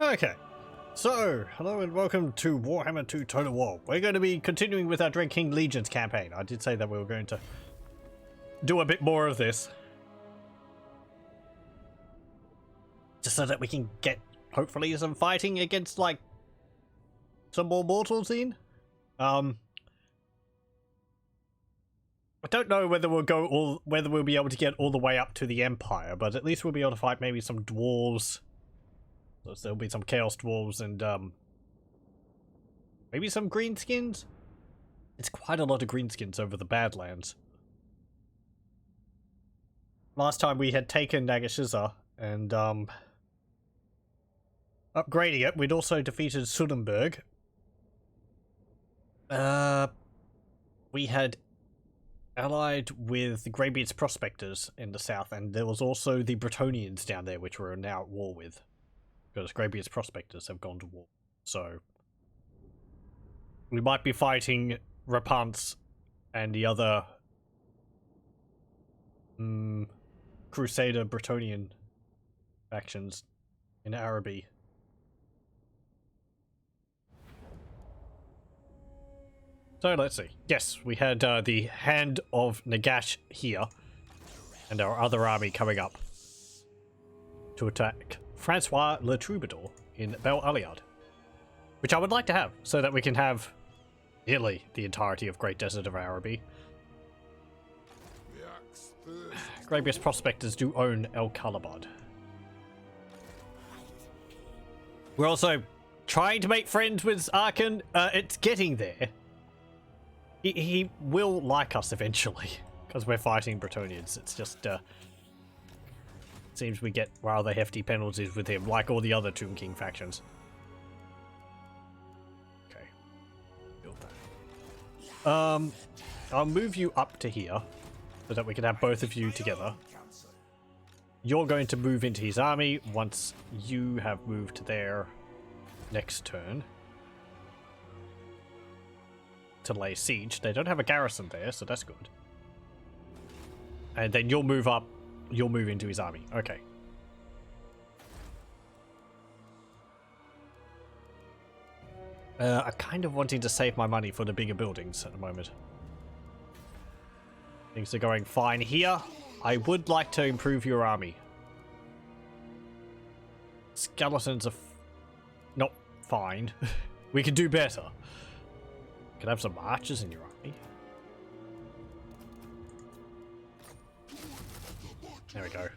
Okay, so hello and welcome to Warhammer 2 Total War. We're going to be continuing with our Dread King Legions campaign. I did say that we were going to do a bit more of this, just so that we can get hopefully some fighting against like some more mortals in. I don't know whether we'll be able to get all the way up to the Empire, but at least we'll be able to fight maybe some dwarves. So there'll be some Chaos Dwarves and maybe some greenskins. It's quite a lot of greenskins over the Badlands. Last time we had taken Nagash and upgrading it, we'd also defeated Sudenburg. We had allied with the Greybeard's Prospectors in the south, and there was also the Bretonnians down there, which we're now at war with. Because Greybeard's Prospectors have gone to war. So we might be fighting Rapants and the other Crusader Bretonnian factions in Araby. So let's see. Yes, we had the Hand of Nagash here, and our other army coming up to attack Francois Le Troubadour in Bel Aliad, which I would like to have, so that we can have nearly the entirety of Great Desert of Araby. Greybeard's Prospectors do own El Kalabad. We're also trying to make friends with Arkan. It's getting there. He will like us eventually, because we're fighting Bretonnians. It's just, seems we get rather hefty penalties with him, like all the other Tomb King factions. Okay. Build that. I'll move you up to here, so that we can have both of you together. You're going to move into his army once you have moved there next turn to lay siege. They don't have a garrison there, so that's good. And then you'll move up. You'll move into his army. Okay. I'm kind of wanting to save my money for the bigger buildings at the moment. Things are going fine here. I would like to improve your army. Skeletons are not fine. We can do better. Can have some archers in your army. There we go.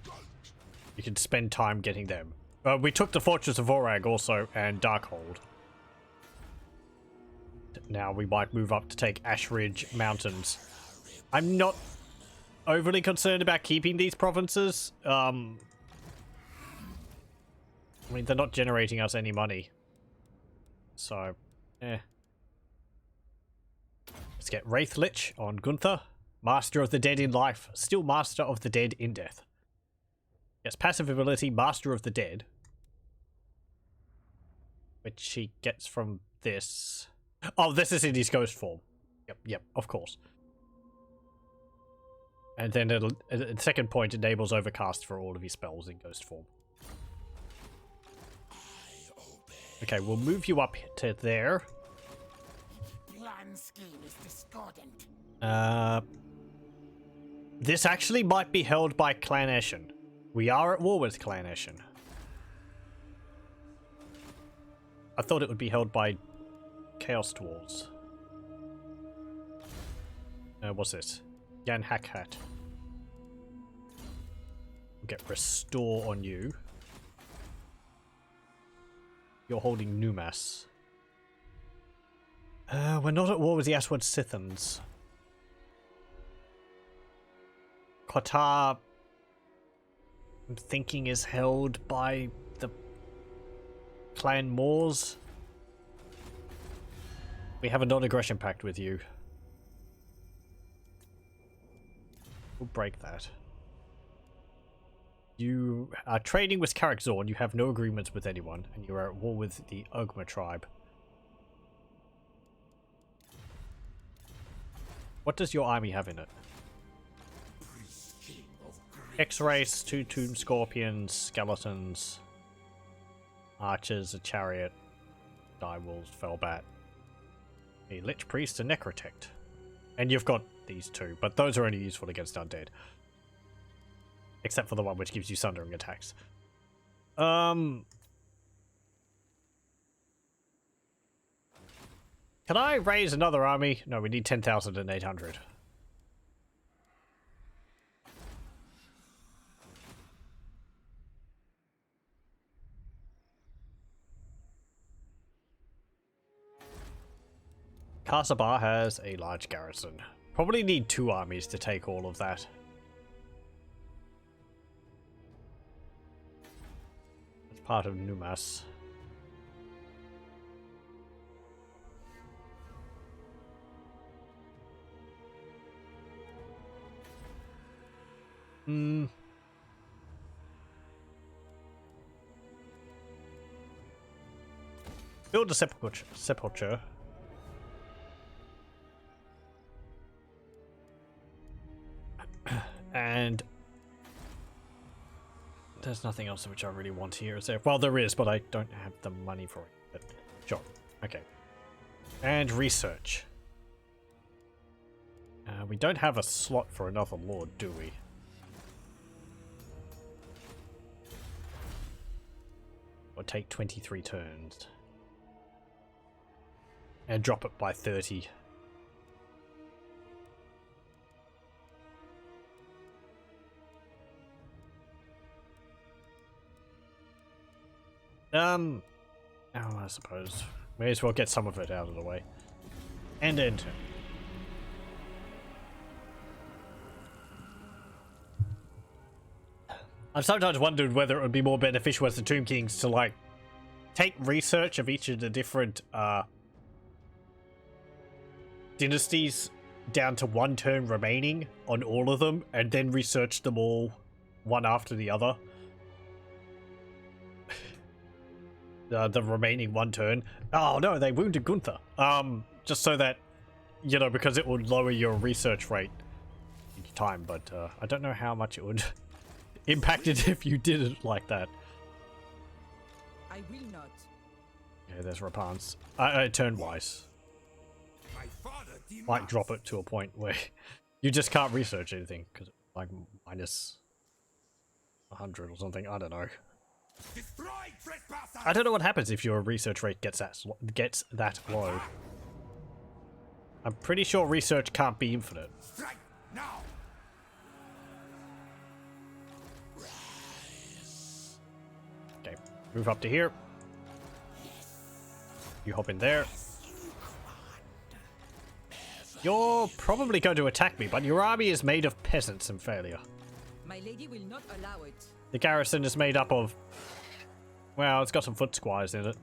You can spend time getting them. We took the Fortress of Vorag also, and Darkhold. Now we might move up to take Ashridge Mountains. I'm not overly concerned about keeping these provinces. I mean, they're not generating us any money. So, Let's get Wraithlich on Gunther. Master of the Dead in life, still Master of the Dead in death. Yes, passive ability, Master of the Dead. Which he gets from this. Oh, this is in his ghost form. Yep, of course. And then the second point enables overcast for all of his spells in ghost form. Okay, we'll move you up to there. This actually might be held by Clan Eshin. We are at war with Clan Eshin. I thought it would be held by Chaos Dwarves. What's this? Yan Hakhat. We'll get Restore on you. You're holding Numas. We're not at war with the Aswad Sithans. Qatar, I'm thinking, is held by the Clan Moors. We have a non-aggression pact with you. We'll break that. You are trading with Karakzorn. You have no agreements with anyone, and you are at war with the Ugma tribe. What does your army have in it? X-Race, 2 Tomb Scorpions, Skeletons. archers, a chariot, direwolves, fellbat, a lich priest, a necrotect. And you've got these two, but those are only useful against undead. Except for the one which gives you sundering attacks. Can I raise another army? No, we need 10,800. Kasabar has a large garrison. Probably need 2 armies to take all of that. It's part of Numas. Build a sepulture. And there's nothing else which I really want here, is there? Well, there is, but I don't have the money for it. But sure. Okay. And research. We don't have a slot for another lord, do we? Or take 23 turns. And drop it by 30. Oh, I suppose. May as well get some of it out of the way. And enter. I've sometimes wondered whether it would be more beneficial as the Tomb Kings to, like, take research of each of the different, dynasties down to 1 turn remaining on all of them, and then research them all one after the other. The remaining 1 turn. Oh no, they wounded Gunther. Just so that, you know, because it would lower your research rate each time, but I don't know how much it would impact it if you did it like that. I will not. Yeah, there's Rapans. Turn-wise. Might drop it to a point where you just can't research anything, because like minus 100 or something, I don't know. I don't know what happens if your research rate gets that low. I'm pretty sure research can't be infinite. Okay, move up to here. You hop in there. You're probably going to attack me, but your army is made of peasants and failure. My lady will not allow it. The garrison is made up of, well, it's got some foot squires in it,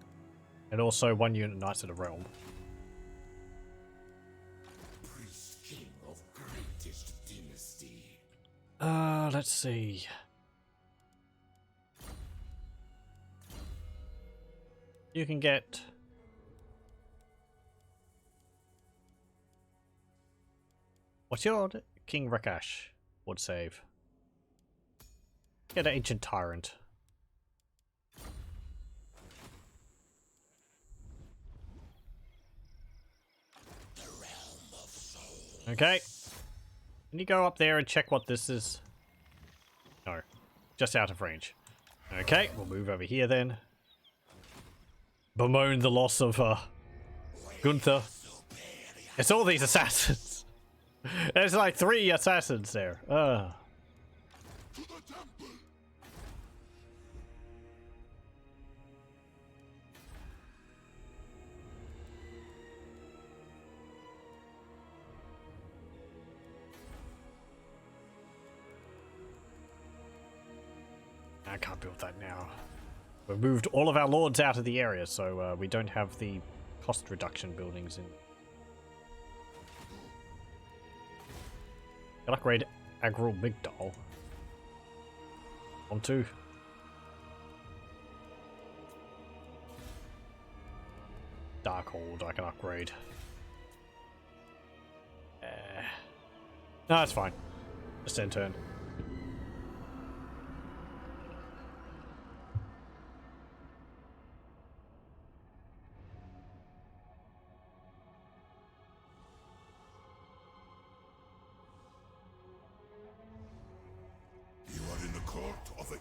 and also 1 unit Knights of the Realm. Let's see. You can get... What's your King Rakash would save? Get an Ancient Tyrant. Okay. Can you go up there and check what this is? No. Just out of range. Okay, we'll move over here then. Bemoan the loss of Gunther. It's all these assassins. There's like 3 assassins there. I can't build that now. We've moved all of our lords out of the area, so we don't have the cost reduction buildings in. Can upgrade Agral Migdal. Want to? Darkhold I can upgrade. No, that's fine. Just end turn.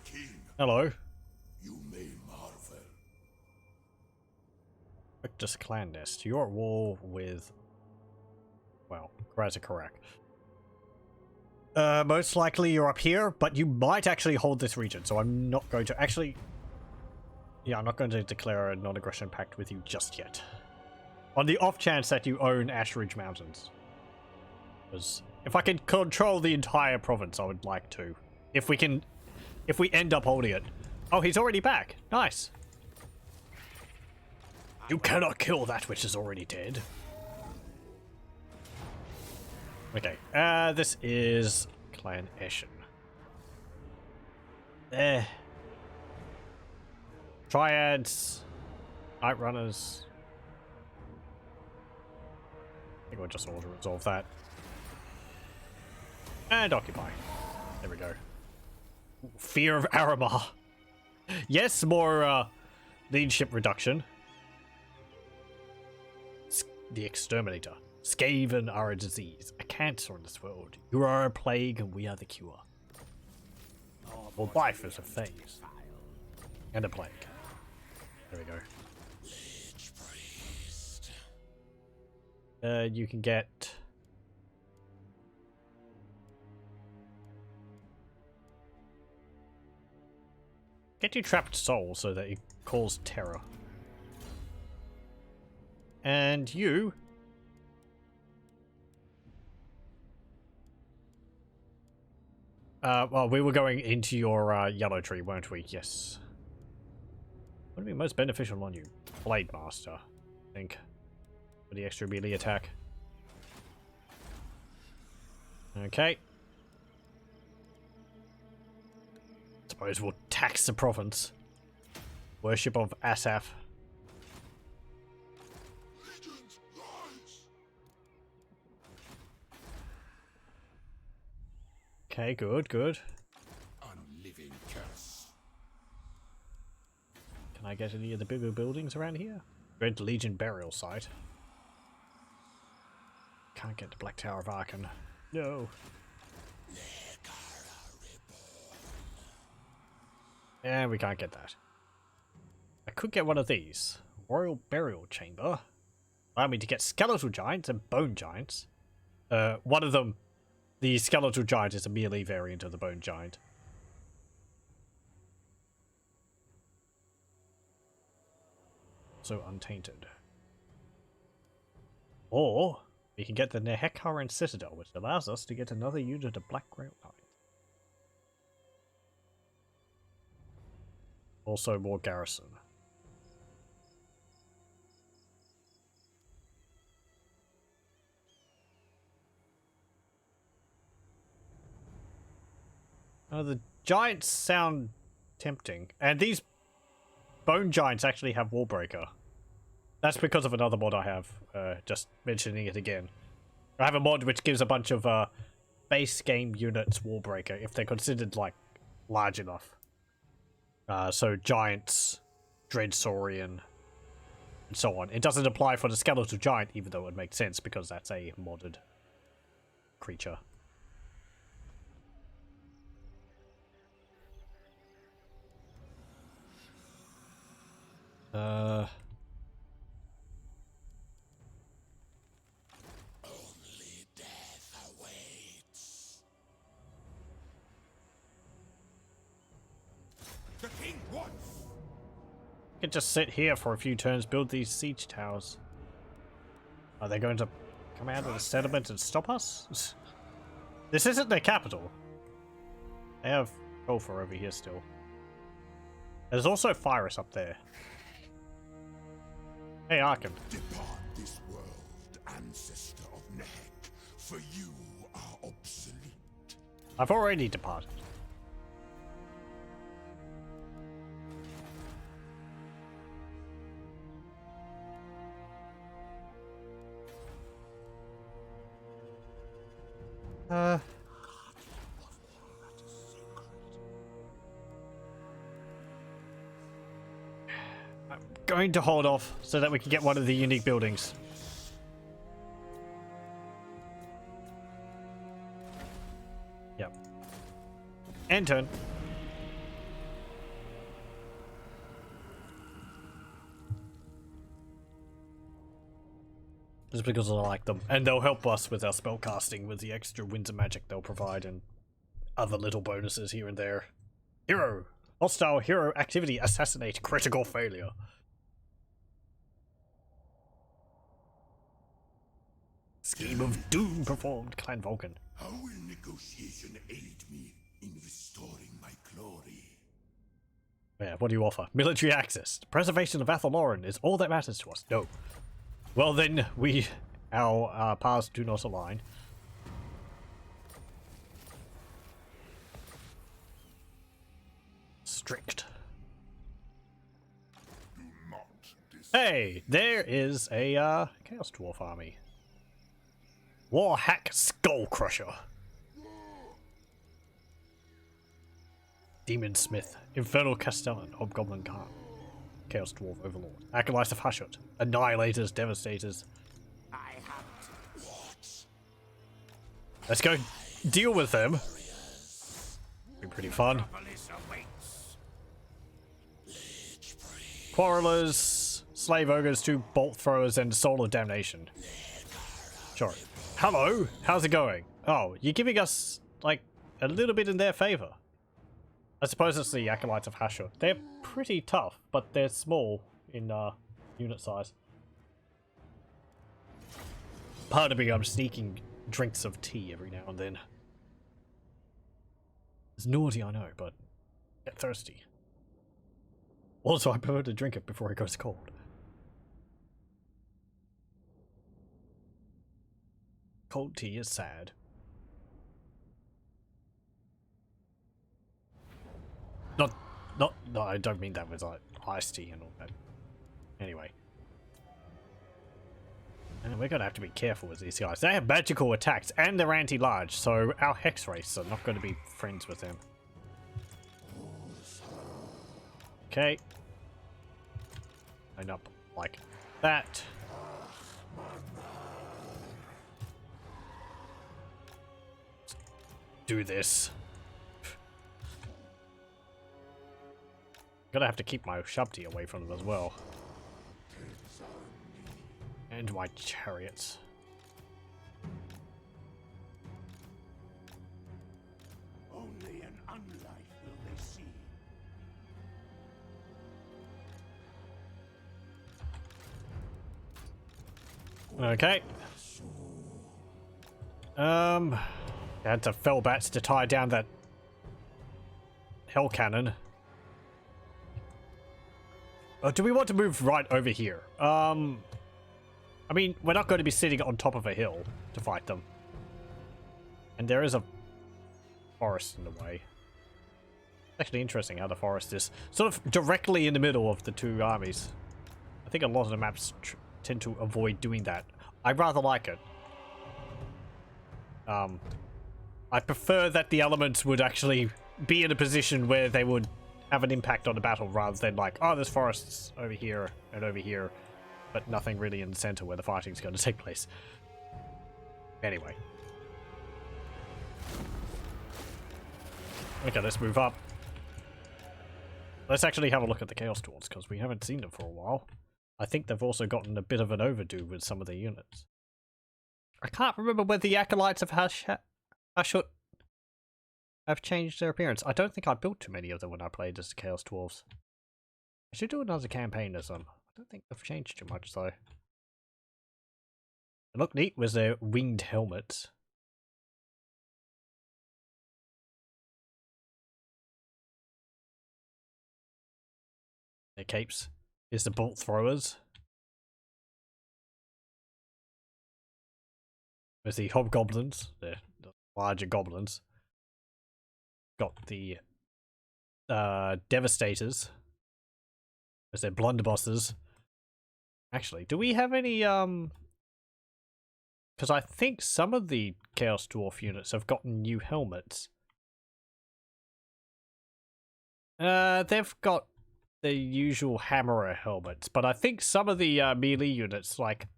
king, Hello. you may marvel. Victus clan nest. You're at war with... Well, Grazakorak. Most likely you're up here, but you might actually hold this region, so I'm not going to actually... Yeah, I'm not going to declare a non-aggression pact with you just yet. On the off chance that you own Ash Ridge Mountains. Because if I can control the entire province, I would like to. If we end up holding it. Oh, he's already back. Nice. You cannot kill that which is already dead. Okay, this is Clan Eshin. Triads, Night Runners. I think we'll just auto-resolve that. And Occupy. There we go. Fear of Aramar. Yes, more leadership reduction. The Exterminator. Skaven are a disease, a cancer in this world. You are a plague and we are the cure. Well, life is a phase. And a plague. There we go. You can get... Get your trapped soul so that it calls terror. And you... well, we were going into your yellow tree, weren't we? Yes. What would be most beneficial on you? Blade Master, I think. For the extra melee attack. Okay. Suppose we'll tax the province. Worship of Asaph. Okay, good, good. Unliving curse. Can I get any of the bigger buildings around here? Red Legion burial site. Can't get the Black Tower of Arkan. No. Yeah, we can't get that. I could get one of these. Royal Burial Chamber. Allow me to get Skeletal Giants and Bone Giants. One of them, the Skeletal Giant, is a melee variant of the Bone Giant. So Untainted. Or we can get the Nehekaran Citadel, which allows us to get another unit of Black Grail Knights. Also more garrison. The giants sound tempting. And these bone giants actually have Wallbreaker. That's because of another mod I have. Just mentioning it again. I have a mod which gives a bunch of base game units Wallbreaker if they're considered like large enough. So giants, Dreadsaurian, and so on. It doesn't apply for the skeletal giant, even though it would make sense because that's a modded creature. Only death awaits. The king wants. I could just sit here for a few turns, build these siege towers. Are they going to come out of the settlement and stop us? This isn't their capital. They have Gopher over here still. There's also Pyrus up there. Hey, Arkham. Depart this world, ancestor of Nehek, for you are obsolete. I've already departed. I'm going to hold off so that we can get one of the unique buildings. Yep. End turn. Just because I like them. And they'll help us with our spellcasting with the extra winds of magic they'll provide and other little bonuses here and there. Hero! Hostile hero activity assassinate critical failure. Scheme of doom performed, Clan Vulcan. How will negotiation aid me in restoring my glory? Yeah, what do you offer? Military access. The preservation of Athaloran is all that matters to us. No. Well then, our paths do not align. Strict. Do not Hey, there is a Chaos Dwarf army. Warhack Skull Crusher. Demon Smith, Infernal Castellan, Hobgoblin Khan, Chaos Dwarf Overlord, Acolytes of Hushut, Annihilators, Devastators. Let's go deal with them. Be pretty fun. Quarrelers, Slave Ogres, 2 Bolt Throwers, and Soul of Damnation. Sure. Hello, how's it going? Oh, you're giving us, like, a little bit in their favor. I suppose it's the Acolytes of Hashut. They're pretty tough, but they're small in unit size. Pardon me, I'm sneaking drinks of tea every now and then. It's naughty, I know, but I get thirsty. Also, I prefer to drink it before it goes cold. Cold tea is sad. No, I don't mean that with like iced tea and all that. Anyway. And we're gonna have to be careful with these guys. They have magical attacks and they're anti-large, so our Hex race are not gonna be friends with them. Okay. Line up like that. Do this. Gonna have to keep my Shabti away from them as well. And my chariots. Only an unlife will they see. Okay. Had to fell bats to tie down that hell cannon. Oh, do we want to move right over here? I mean, we're not going to be sitting on top of a hill to fight them. And there is a forest in the way. It's actually interesting how the forest is sort of directly in the middle of the two armies. I think a lot of the maps tend to avoid doing that. I rather like it. I prefer that the elements would actually be in a position where they would have an impact on the battle rather than like, oh, there's forests over here and over here, but nothing really in the center where the fighting's going to take place. Anyway. Okay, let's move up. Let's actually have a look at the Chaos Dwarves, because we haven't seen them for a while. I think they've also gotten a bit of an overdue with some of the units. I can't remember whether the Acolytes of Hashut have changed their appearance. I don't think I built too many of them when I played as the Chaos Dwarves. I should do another campaign as them. I don't think they've changed too much though. They look neat with their winged helmets. Their capes is the bolt throwers. There's the hobgoblins, the larger goblins. Got the devastators. There's their blunderbusses. Actually, do we have any because I think some of the Chaos Dwarf units have gotten new helmets. They've got the usual hammerer helmets, but I think some of the melee units, like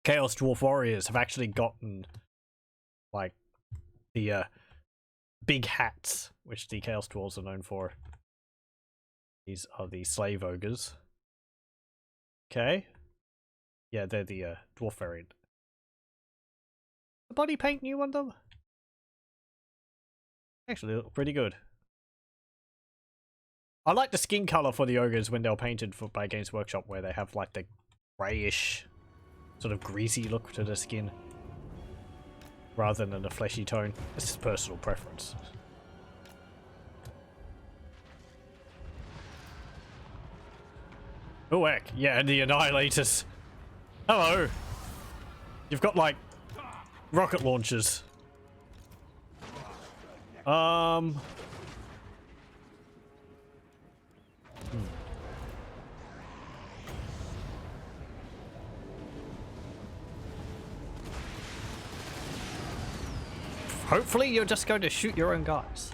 Chaos Dwarf Warriors, have actually gotten like the big hats, which the Chaos Dwarves are known for. These are the Slave Ogres. Okay. Yeah, they're the dwarf variant. The body paint new on them? Actually look pretty good. I like the skin color for the ogres when they were painted by Games Workshop, where they have like the grayish, sort of greasy look to the skin, rather than a fleshy tone. It's just personal preference. Oh heck, yeah, and the Annihilators. Hello! You've got like rocket launchers. Hopefully you're just going to shoot your own guys.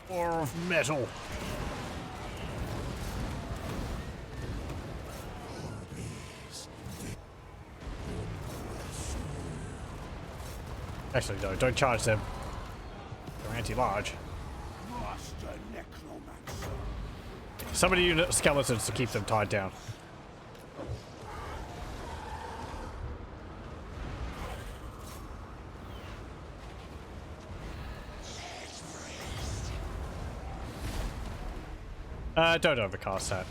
War of metal. Actually, no, don't charge them. They're anti-large. Somebody unit skeletons to keep them tied down. Don't overcast that.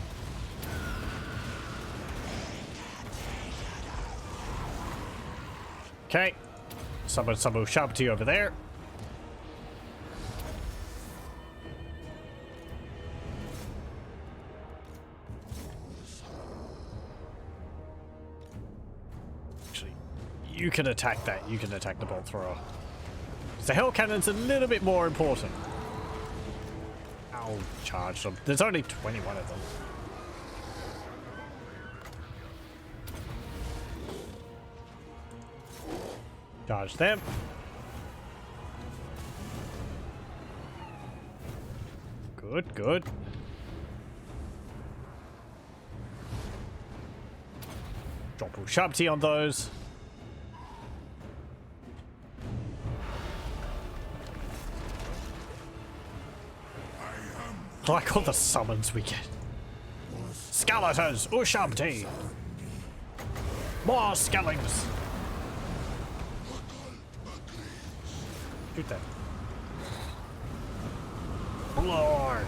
Okay. Summon some Ushabti over there. Actually, you can attack that. You can attack the bolt thrower. The hell cannon's a little bit more important. I'll charge them. There's only 21 of them. Charge them. Good, good. Drop Ushabti on those. I like all the summons we get. Skeletons! Ushabti! More skellings! Shoot that. Lord!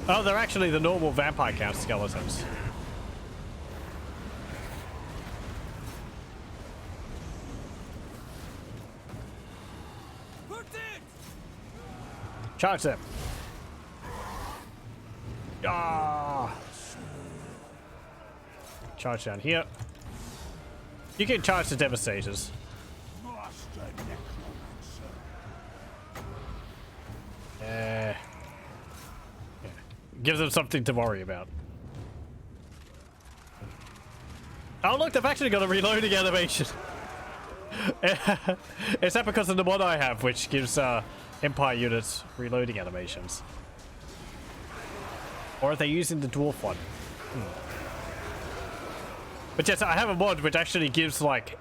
Oh, they're actually the normal vampire count skeletons. Charge them. Ah! Charge down here. You can charge the Devastators. Yeah. Give them something to worry about. Oh look, they've actually got a reloading animation. Is that because of the mod I have, which gives Empire units reloading animations? Or are they using the Dwarf one? But yes, I have a mod which actually gives like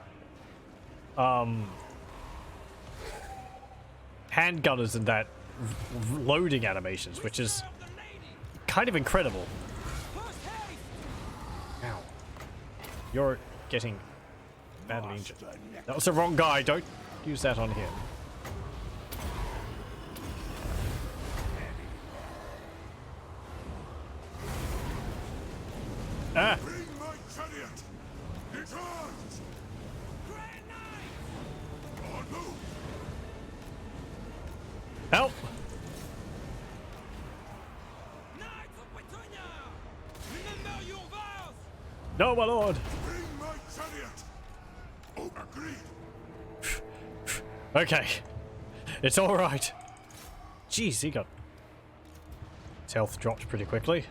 handgunners and that loading animations, which is kind of incredible. Ow. You're getting badly injured. That was the wrong guy. Don't use that on him. Ah! Help! No, my lord! Okay. It's alright. Jeez, he got... his health dropped pretty quickly.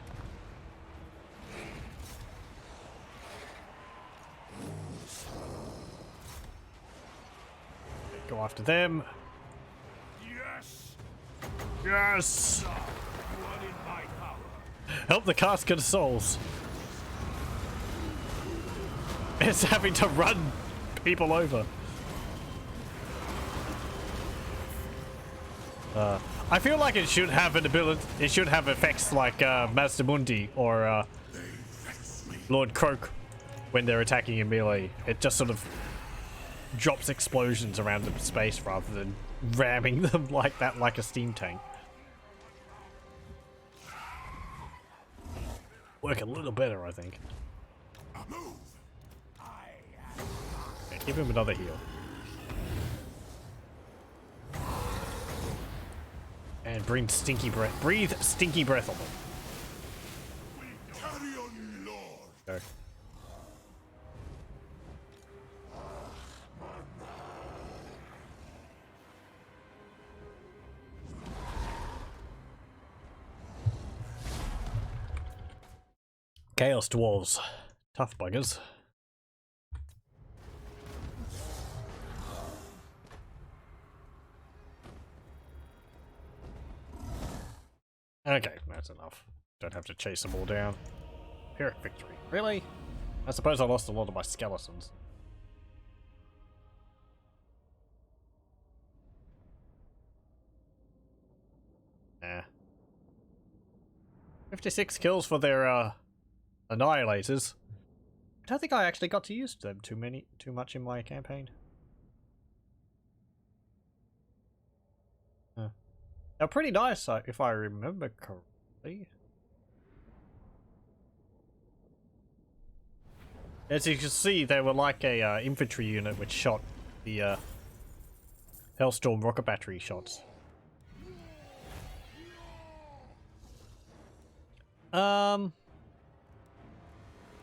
Go after them. Yes! Yes! Help the casket of souls. It's having to run people over. I feel like it should have an ability. It should have effects like Mazdamundi or Lord Croak when they're attacking in melee. It just sort of drops explosions around the space rather than ramming them like that, like a steam tank. Work a little better, I think. Okay, give him another heal. And breathe stinky breath. Breathe stinky breath on them. Carry on, Lord. Go. Chaos Dwarves. Tough buggers. Okay, that's enough. Don't have to chase them all down. Pyrrhic victory. Really? I suppose I lost a lot of my skeletons. Nah. 56 kills for their Annihilators. I don't think I actually got to use them too much in my campaign. They're pretty nice, if I remember correctly. As you can see, they were like a infantry unit which shot the Hellstorm rocket battery shots.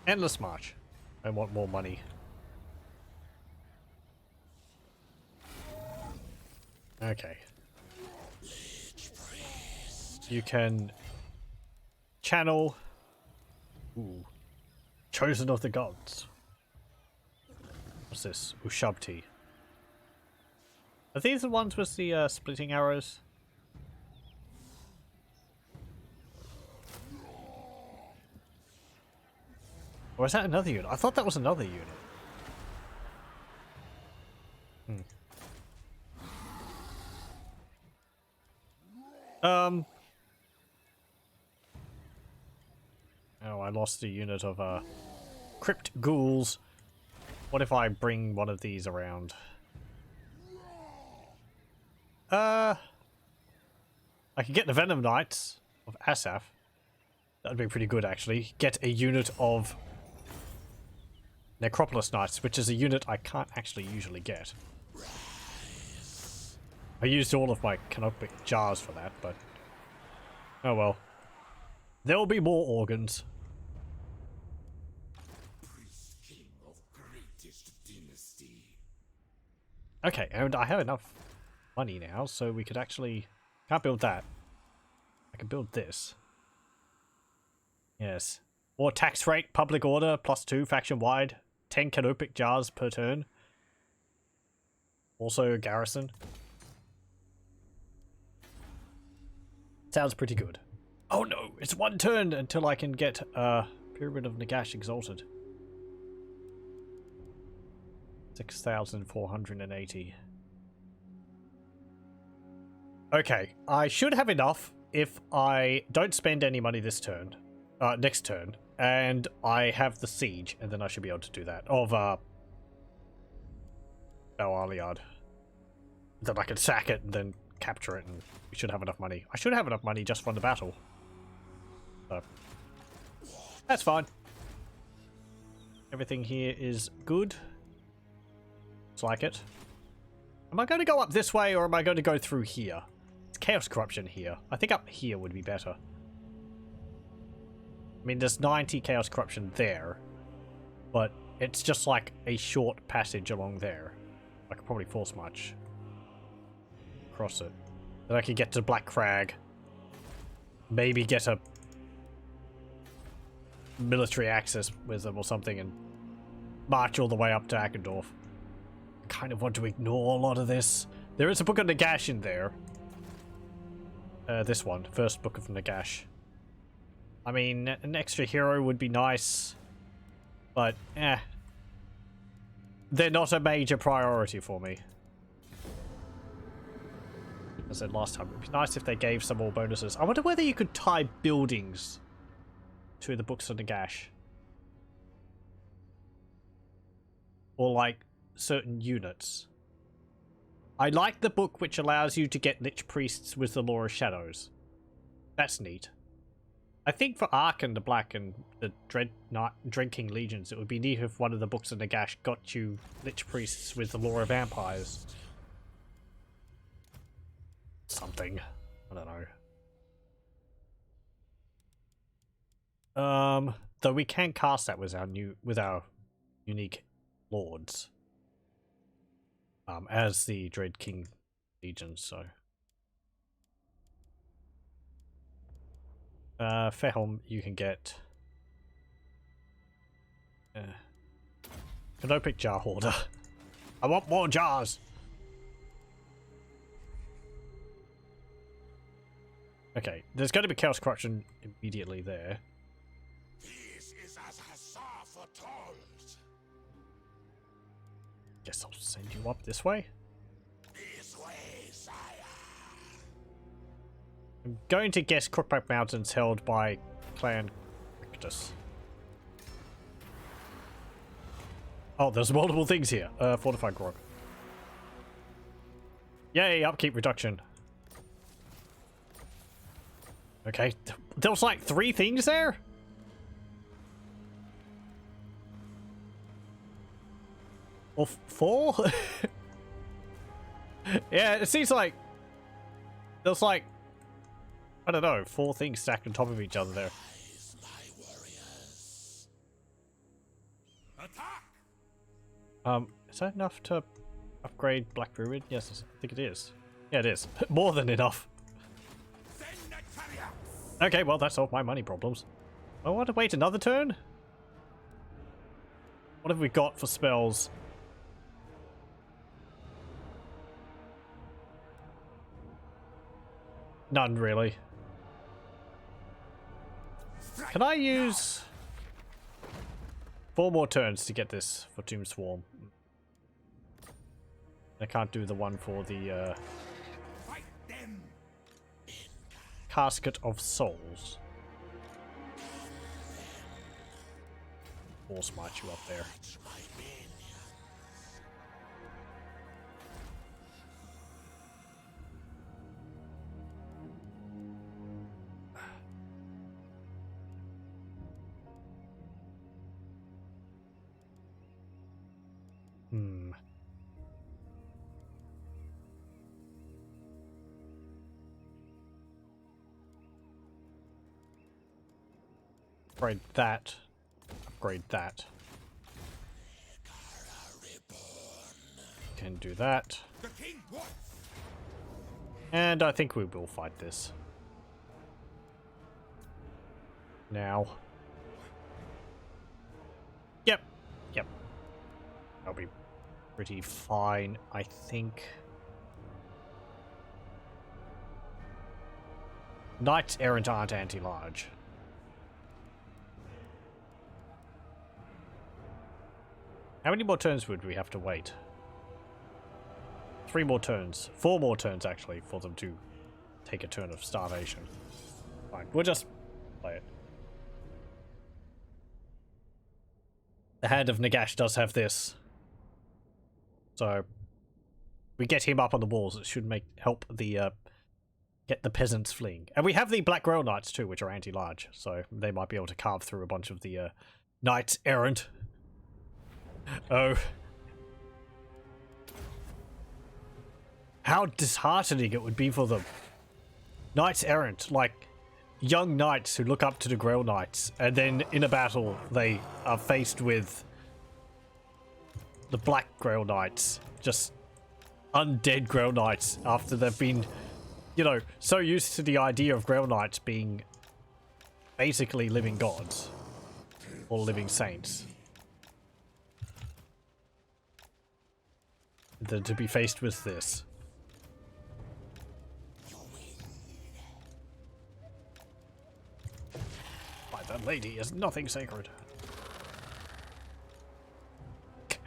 Endless March. I want more money. Okay. You can channel. Ooh. Chosen of the Gods. What's this? Ushabti. Are these the ones with the splitting arrows? Or is that another unit? I thought that was another unit. Oh, I lost a unit of crypt ghouls. What if I bring one of these around? I could get the Venom Knights of Asaph. That'd be pretty good, actually. Get a unit of Necropolis Knights, which is a unit I can't actually usually get. I used all of my canopic jars for that, but oh well. There will be more organs. Priest king of greatest dynasty. Okay, and I have enough money now, so we could actually... Can't build that. I can build this. Yes. More tax rate, public order, +2, faction-wide. 10 canopic jars per turn. Also garrison. Sounds pretty good. Oh no, it's one turn until I can get Pyramid of Nagash exalted. 6,480. Okay, I should have enough if I don't spend any money this turn. Next turn. And I have the siege, and then I should be able to do that. Of, Aliad. Then I can sack it and then capture it, and we should have enough money. I should have enough money just from the battle. So, that's fine. Everything here is good. Looks like it. Am I going to go up this way, or am I going to go through here? It's Chaos Corruption here. I think up here would be better. I mean, there's 90 Chaos Corruption there, but it's just like a short passage along there. I could probably force march across it. Then I could get to Black Crag. Maybe get a military access with them or something and march all the way up to Akendorf. I kind of want to ignore a lot of this. There is a Book of Nagash in there. This one, first Book of Nagash. I mean, an extra hero would be nice, but they're not a major priority for me. As I said last time, it would be nice if they gave some more bonuses. I wonder whether you could tie buildings to the Books of Nagash. Or like certain units. I like the book which allows you to get Lich Priests with the Law of Shadows. That's neat. I think for Ark and the Black and the Drinking Legions, it would be neat if one of the Books of Nagash got you Lich Priests with the Law of Vampires. Something. I don't know. Though we can cast that with our unique lords. As the Dread King Legion, so. Fairhelm, you can get Canopic Jar Hoarder. I want more jars! Okay, there's going to be Chaos Corruption immediately there. This is as Hussar foretold. Guess I'll send you up this way. This way, sire. I'm going to guess Crookback Mountain's held by Clan Rictus. Oh, there's multiple things here. Fortified Grog. Yay, upkeep reduction. Okay, there was like 3 things there? Or 4? Yeah, it seems like there's like, I don't know, 4 things stacked on top of each other there. Is that enough to upgrade Black Druid? Yes, I think it is. Yeah, it is. More than enough. Okay, well, that solved my money problems. I want to wait another turn? What have we got for spells? None, really. Can I use 4 more turns to get this for Tomb Swarm? I can't do the one for the Casket of Souls. Or smite you up there. Upgrade that. Upgrade that. Can do that. And I think we will fight this. Now. Yep. Yep. That'll be pretty fine, I think. Knights Errant aren't anti-large. How many more turns would we have to wait? 3 more turns. 4 more turns, actually, for them to take a turn of starvation. Fine, we'll just play it. The Hand of Nagash does have this. So, we get him up on the walls. It should help the get the peasants fleeing. And we have the Black Grail Knights too, which are anti-large. So, they might be able to carve through a bunch of the Knights Errant. Oh. How disheartening it would be for them. Knights Errant, like young knights who look up to the Grail Knights, and then in a battle they are faced with the Black Grail Knights. Just undead Grail Knights after they've been, you know, so used to the idea of Grail Knights being basically living gods. Or living saints. Than to be faced with this. That lady is nothing sacred.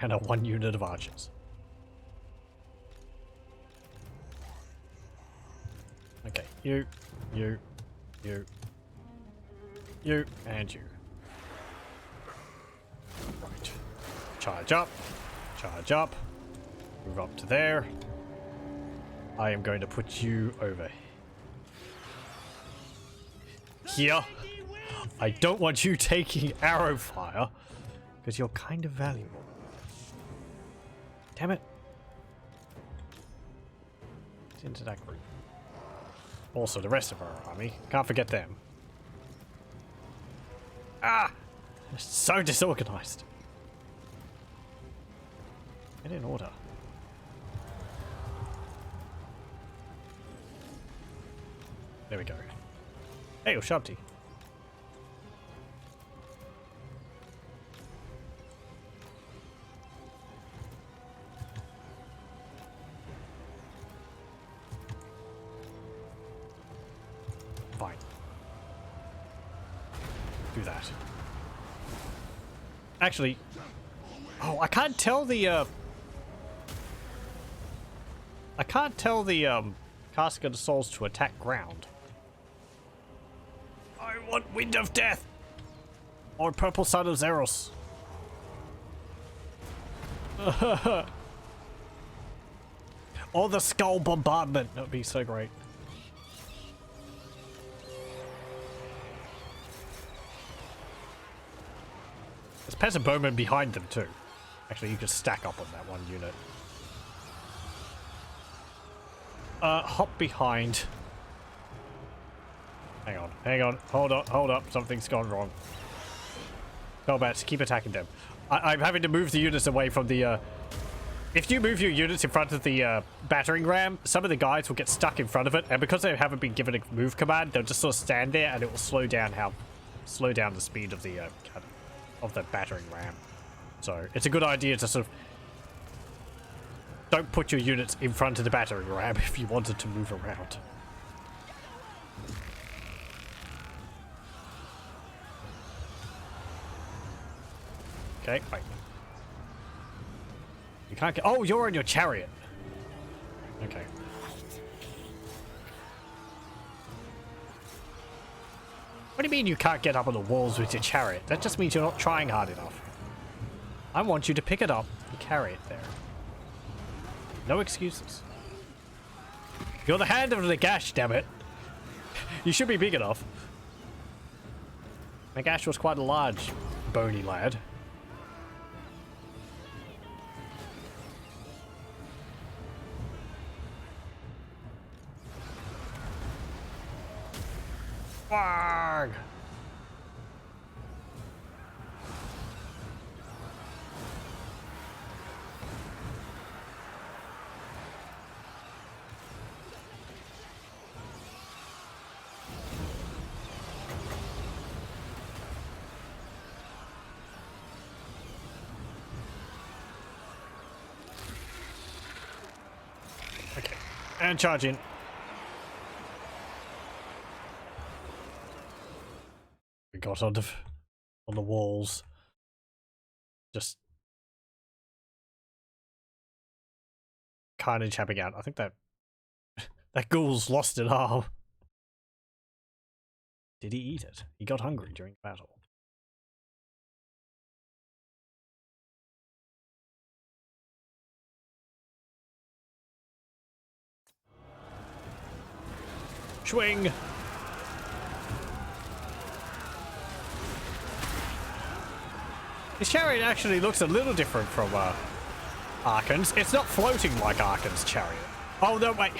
And a 1 unit of archers. Okay, you, and you. Right. Charge up. Charge up. Move up to there. I am going to put you over here. I don't want you taking arrow fire because you're kind of valuable. Damn it. Get into that group. Also, the rest of our army. Can't forget them. Ah! So disorganized. Get in order. There we go. Hey, Ushabti. Fine. Do that. Actually, oh, I can't tell the Casket of Souls to attack ground. I want Wind of Death or Purple Sun of Zeros. Or the Skull Bombardment. That would be so great. There's Peasant Bowmen behind them too. Actually, you could stack up on that one unit. Hop behind. Hang on, hold up, something's gone wrong. Combats, keep attacking them. I'm having to move the units away from the, if you move your units in front of the, battering ram, some of the guys will get stuck in front of it, and because they haven't been given a move command, they'll just sort of stand there, and it will slow down the speed of the, battering ram. So, it's a good idea to sort of don't put your units in front of the battering ram if you wanted to move around. Okay, wait. You can't get... Oh, you're on your chariot. Okay. What do you mean you can't get up on the walls with your chariot? That just means you're not trying hard enough. I want you to pick it up and carry it there. No excuses. You're the hand of Nagash, damn it. You should be big enough. Nagash was quite a large, bony lad. Warg! Okay, and charge in. We got on the walls. Just carnage happening out. I think that ghoul's lost an arm. Did he eat it? He got hungry during the battle. Swing! This chariot actually looks a little different from Arkan's. It's not floating like Arkan's chariot. Oh, no, wait.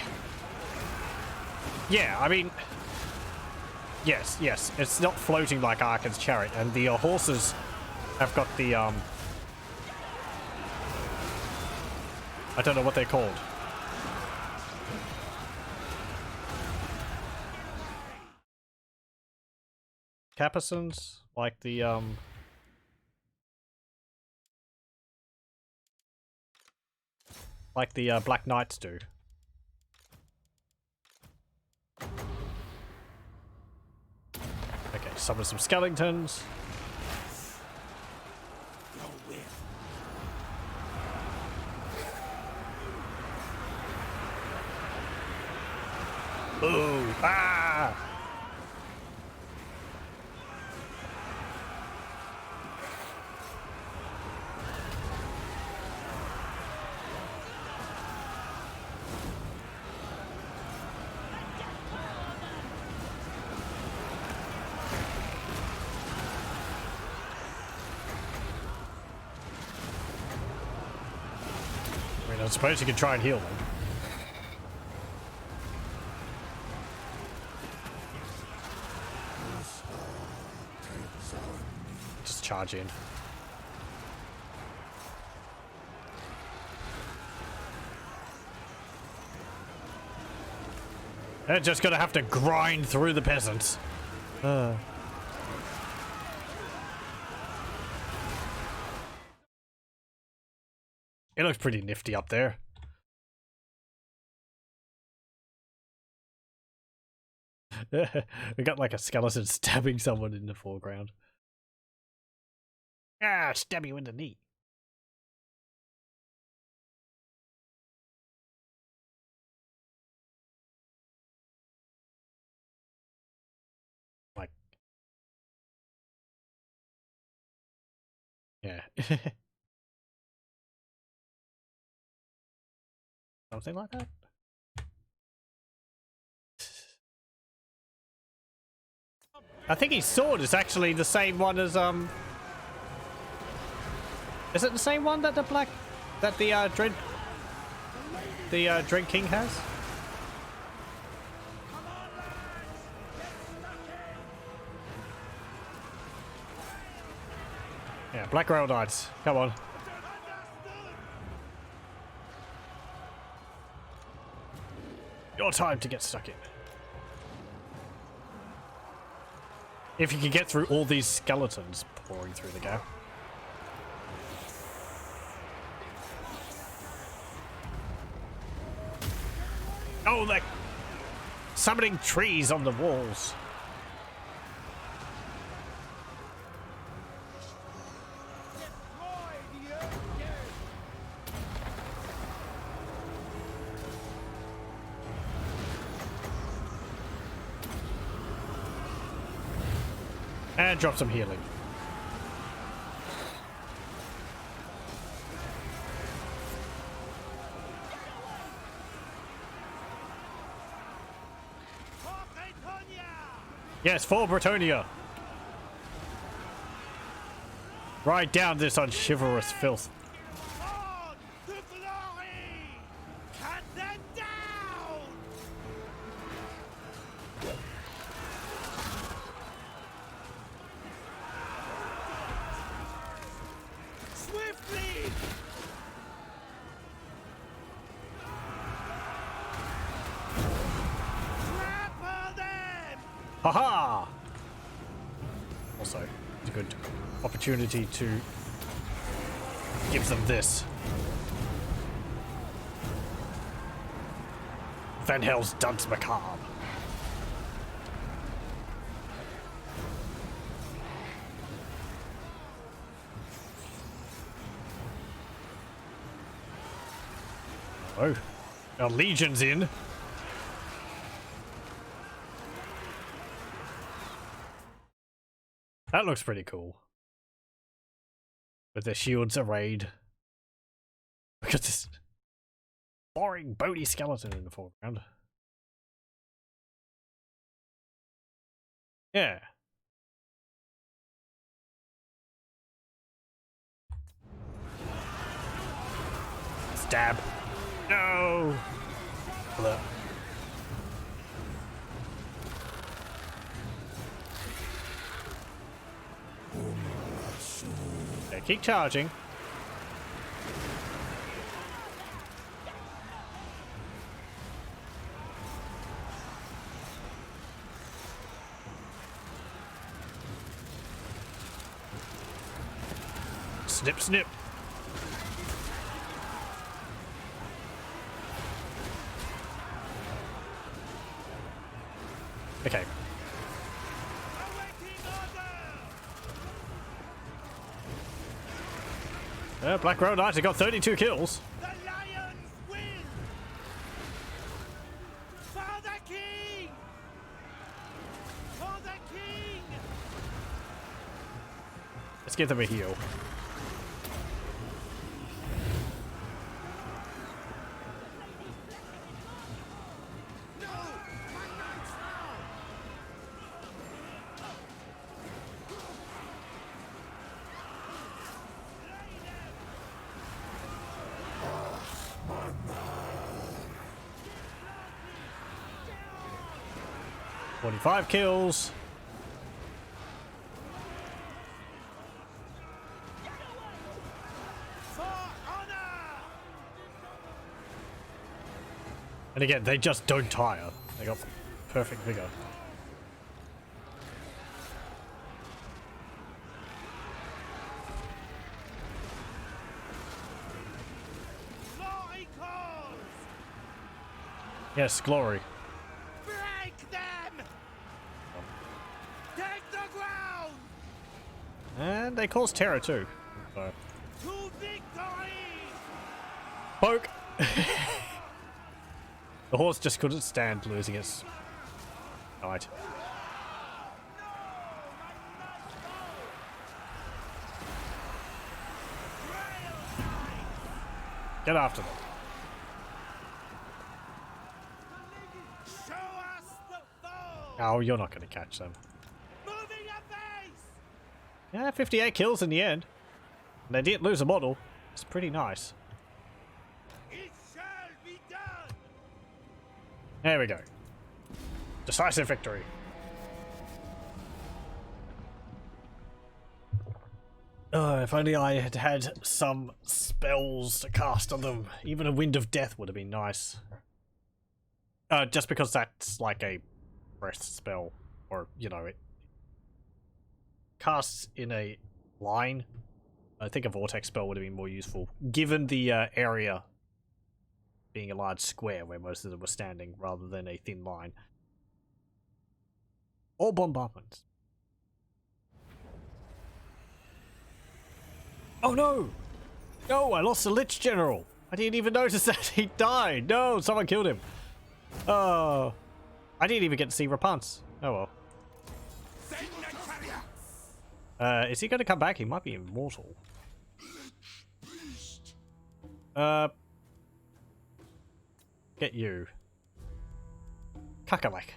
Yeah, I mean... Yes, it's not floating like Arkan's chariot. And the horses have got the, I don't know what they're called. Capucins? Like the, like the Black Knights do. Okay, Summon some skeletons. Ooh, ah! I mean, I suppose you could try and heal them. Just charge in. They're just gonna have to grind through the peasants. It looks pretty nifty up there. We got like a skeleton stabbing someone in the foreground. Ah, stab you in the knee. Like, yeah. Something like that. I think his sword is actually the same one as is it the same one that the Dread King has? Yeah, Black Grail Knights. Come on. Your time to get stuck in. If you can get through all these skeletons pouring through the gap. Oh, they're summoning trees on the walls. And drop some healing. Yes, for Bretonia. Ride down this unchivalrous filth. Haha! Also, it's a good opportunity to give them this. Van Hell's Dunce Macabre. Oh, our Legion's in. That looks pretty cool. With their shields arrayed. Look at this boring, bony skeleton in the foreground. Yeah. Stab. No! Look. Yeah, keep charging. Snip, snip. Okay. Black Row Knights have got 32 kills. The lions win! For the king! For the king! Let's give them a heal. No! My knights now! 45 kills. For honor! And again, they just don't tire. They got perfect vigor. Glory calls! Yes, glory. Break them! Take the ground! And they cause terror too. So. To victory! Poke! The horse just couldn't stand losing its knight. Get after them. Show us the foe! Oh, you're not going to catch them. Moving a base! Yeah, 58 kills in the end. And they didn't lose a model. It's pretty nice. It shall be done! There we go. Decisive victory. If only I had had some spells to cast on them. Even a Wind of Death would have been nice. Just because that's like a breath spell. Or, you know, it casts in a line. I think a Vortex spell would have been more useful. Given the area being a large square where most of them were standing rather than a thin line. Or bombardment. Oh no! No, I lost the Lich General! I didn't even notice that he died! No, someone killed him! Oh, I didn't even get to see Rapance. Oh well. Send the chariots! Is he gonna come back? He might be immortal. Beast! Get you. Kakalak.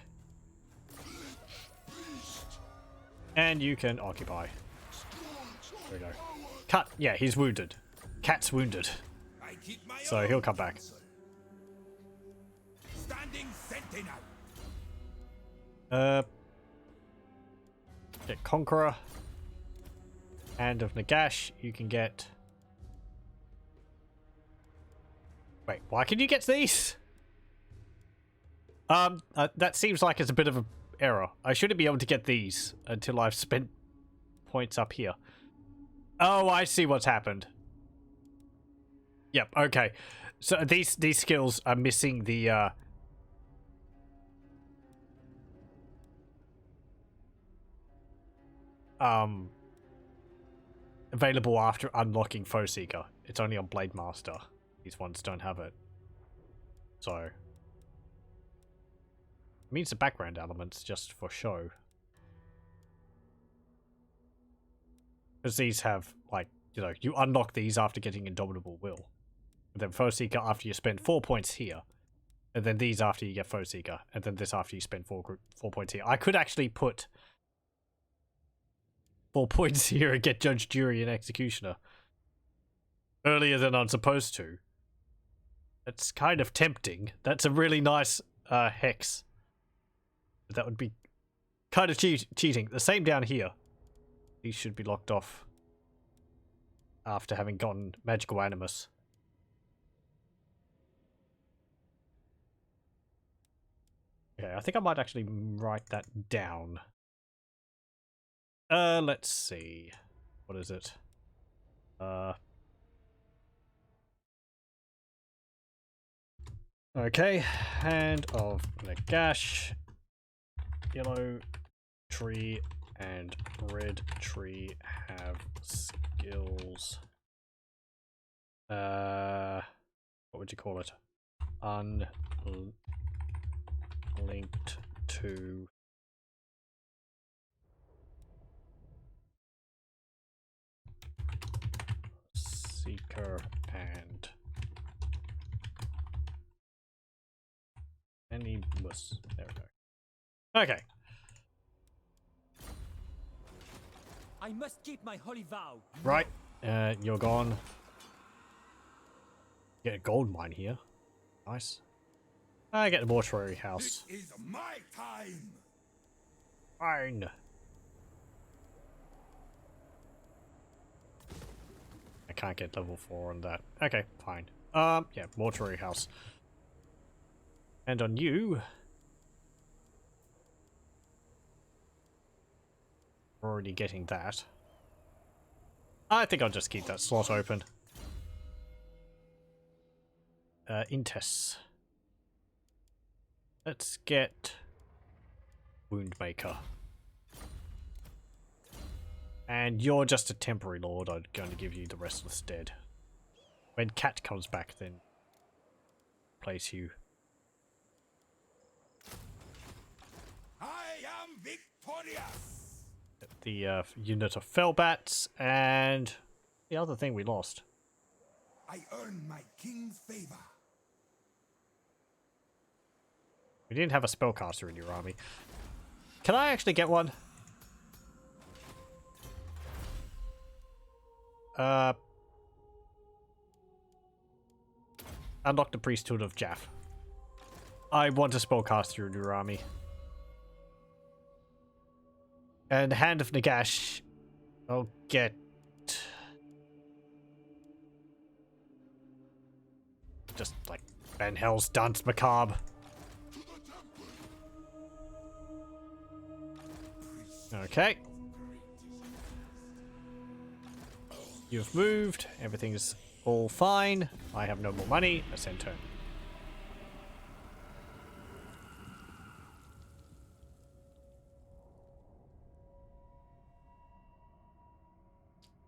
And you can occupy. There we go. Cut. Yeah, he's wounded. Cat's wounded. I keep my So own he'll come back. counsel. Standing sentinel. Get Conqueror. Hand of Nagash. You can get... Wait, why can you get these? That seems like it's a bit of an error. I shouldn't be able to get these until I've spent points up here. Oh, I see what's happened. Yep, okay. So these skills are missing the available after unlocking Foe Seeker. It's only on Blade Master. These ones don't have it. So it means the background elements just for show. Because these have, like, you know, you unlock these after getting Indomitable Will. And then Foe Seeker after you spend 4 points here. And then these after you get Foe Seeker. And then this after you spend 4 points here. I could actually put 4 points here and get Judge, Jury, and Executioner earlier than I'm supposed to. It's kind of tempting. That's a really nice hex. But that would be kind of cheating. The same down here. These should be locked off after having gotten Magical Animus. Okay, I think I might actually write that down. Let's see. What is it? Okay, Hand of Nagash. Yellow tree and red tree have skills what would you call it? Unlinked to Seeker and Animus. There we go. Okay. I must keep my holy vow. Right. You're gone. Get a gold mine here. Nice. I get the mortuary house. This is my time. Fine. I can't get level 4 on that. Okay, fine. Yeah, mortuary house. And on you, we're already getting that. I think I'll just keep that slot open. Intes. Let's get Woundmaker. And you're just a temporary lord. I'm going to give you the Restless Dead. When Cat comes back, then place you. I am victorious. The unit of Fellbats and the other thing we lost. I earn my king's favor. We didn't have a spellcaster in your army. Can I actually get one? Unlock the priesthood of Jaff. I want a spellcaster in your army. And Hand of Nagash. I'll get... just like Van Hell's Dance Macabre. Okay. You've moved. Everything's all fine. I have no more money. Ascend turn.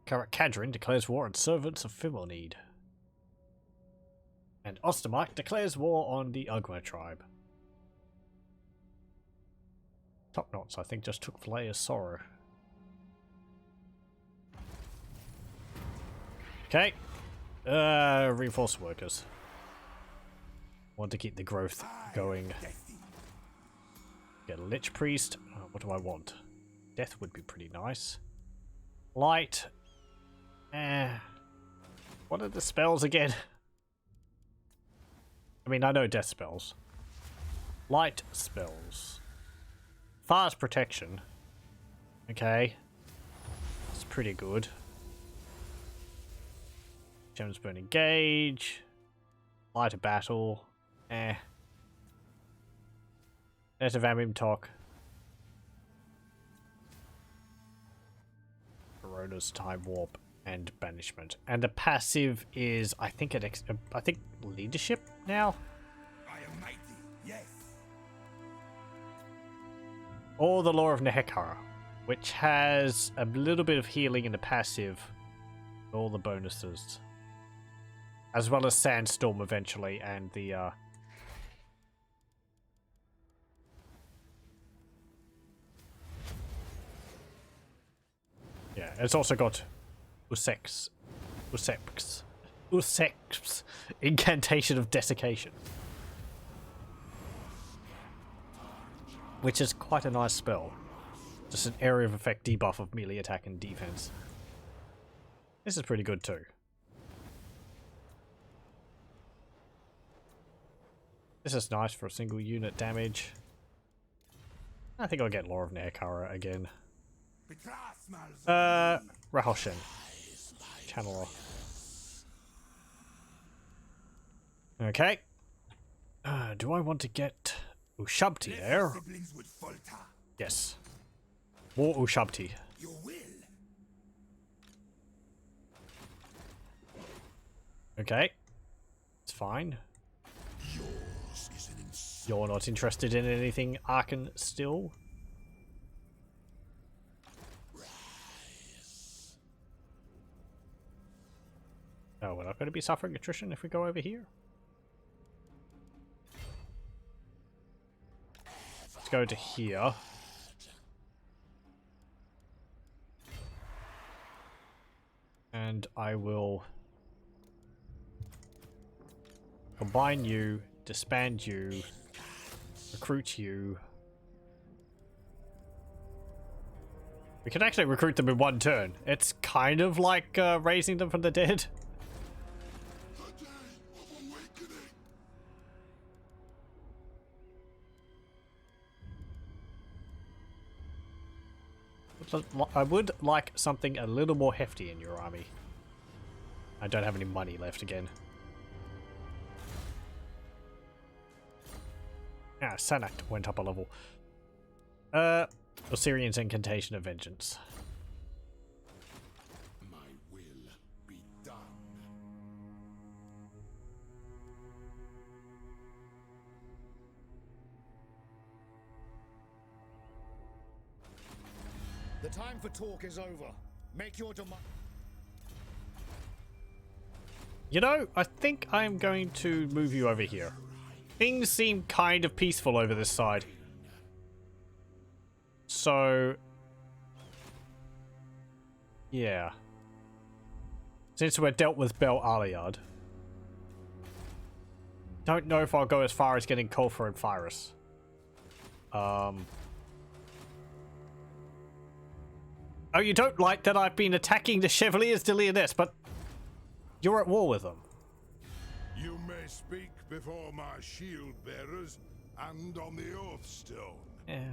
Cadrin declares war on servants of Fimonide. And Ostermark declares war on the Ugma tribe. Top Knots, I think, just took Flayer's Sorrow. Okay. Reinforce workers. Want to keep the growth going. Get a Lich Priest. What do I want? Death would be pretty nice. Light. What are the spells again? I mean, I know death spells. Light spells. Fast protection. Okay. It's pretty good. Gems Burning Gauge. Light of Battle. Net of Amimtok. Corona's Time Warp and Banishment. And the passive is, I think, I think Leadership now? I am mighty, yes. Or the Law of Nehekara, which has a little bit of healing in the passive. All the bonuses. As well as Sandstorm eventually, and the yeah, it's also got Usek's Incantation of Desiccation, which is quite a nice spell. Just an area of effect debuff of melee attack and defense. This is pretty good too. This is nice for a single unit damage. I think I'll get Law of Neakara again. Rahoshin. Channeler. Okay. Do I want to get Ushabti there? Yes. More Ushabti. Your will. Okay. It's fine. Yours is an You're not interested in anything Arkan still? Oh, we're not going to be suffering attrition if we go over here. Let's go to here. And I will combine you, disband you, recruit you. We can actually recruit them in one turn. It's kind of like raising them from the dead. The day of awakening. I would like something a little more hefty in your army. I don't have any money left again. Ah, Sanak went up a level. Osirian's Incantation of Vengeance. My will be done. The time for talk is over. Make your demand. You know, I think I'm going to move you over here. Things seem kind of peaceful over this side. So, yeah. Since we're dealt with Bel Aliad, don't know if I'll go as far as getting Kolfa and Phyrus. Oh, you don't like that I've been attacking the Chevaliers de Lyonesse, but you're at war with them. You may speak before my shield bearers and on the Oath Stone. Yeah.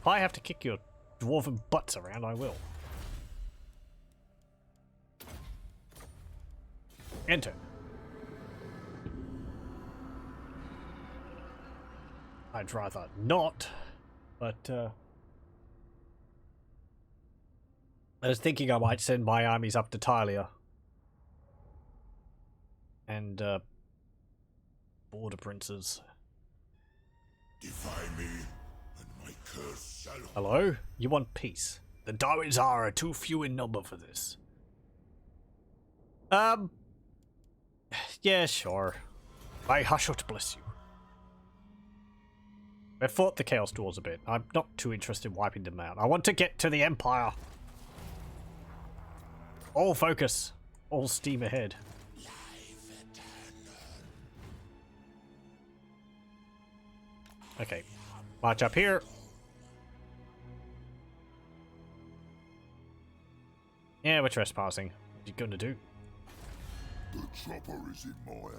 If I have to kick your dwarven butts around, I will. Enter. I'd rather not, but I was thinking I might send my armies up to Tylia and border princes. Defy me, and my curse shall... Hello? You want peace? The Darizar are too few in number for this. Yeah, sure. By Hushut bless you. I fought the Chaos Dwarves a bit. I'm not too interested in wiping them out. I want to get to the Empire. All focus. All steam ahead. Okay. March up here. Yeah, we're trespassing. What are you gonna do? The chopper is in my hand.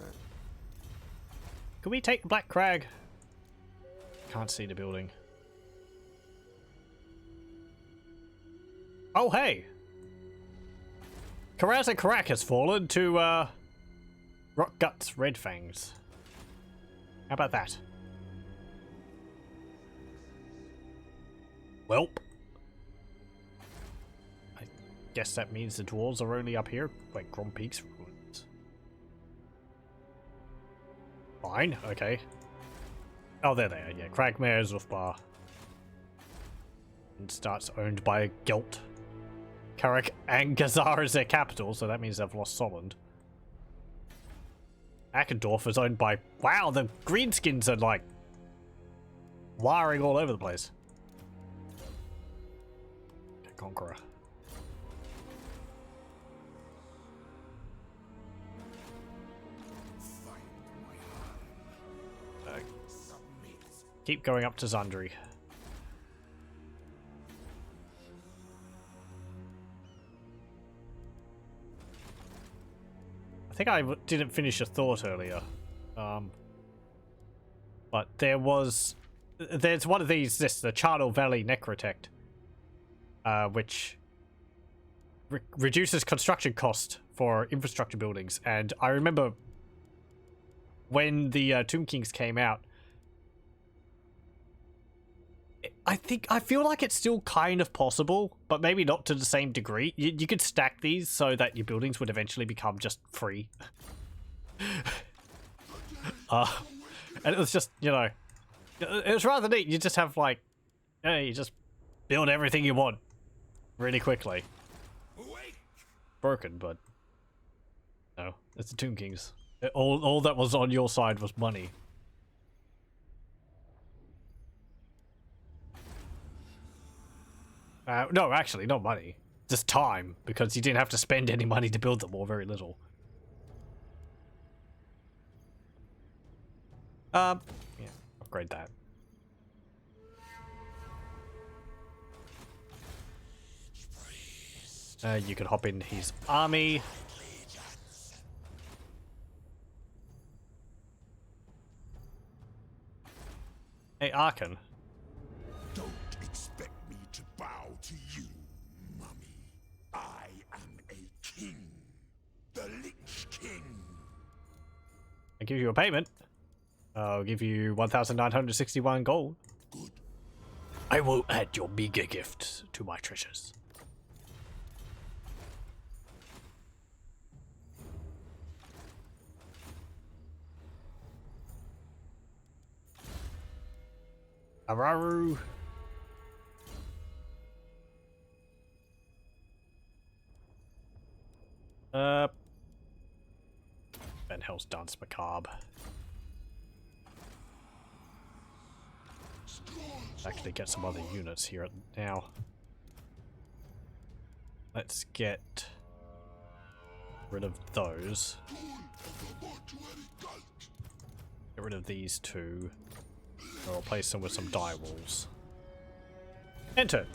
Can we take Black Crag? Can't see the building. Oh, hey! Karaz and Karak has fallen to, Rock Guts Red Fangs. How about that? Welp. I guess that means the dwarves are only up here. Wait, Grom Peaks ruins. Fine, okay. Oh, there they are, yeah. Cragmare, Zufbar. And starts owned by Gelt. Karak and Gazar is their capital, so that means they've lost Solland. Akendorf is owned by... Wow, the greenskins are, like, wiring all over the place. Conqueror. Keep going up to Zundri. I think I didn't finish a thought earlier. But there's one of these, the Charnel Valley Necrotect. Which reduces construction cost for infrastructure buildings. And I remember when the Tomb Kings came out, I feel like it's still kind of possible, but maybe not to the same degree. You could stack these so that your buildings would eventually become just free. And it was just, you know, it was rather neat. You just have like, you just build everything you want really quickly. Awake! broken, but no, it's the Tomb Kings. All that was on your side was money. No, actually, not money. Just time, because you didn't have to spend any money to build them, or very little. Yeah, upgrade that. You can hop in his army. Hey, Arkan. Don't expect me to bow to you, mummy. I am a king. The Lich King. I give you a payment. I'll give you 1,961 gold. Good. I will add your bigger gifts to my treasures. Araru. Ben Hell's Dance Macabre. Actually get some other units here now. Let's get rid of those. Get rid of these two. I'll replace them with some dire wolves. Enter.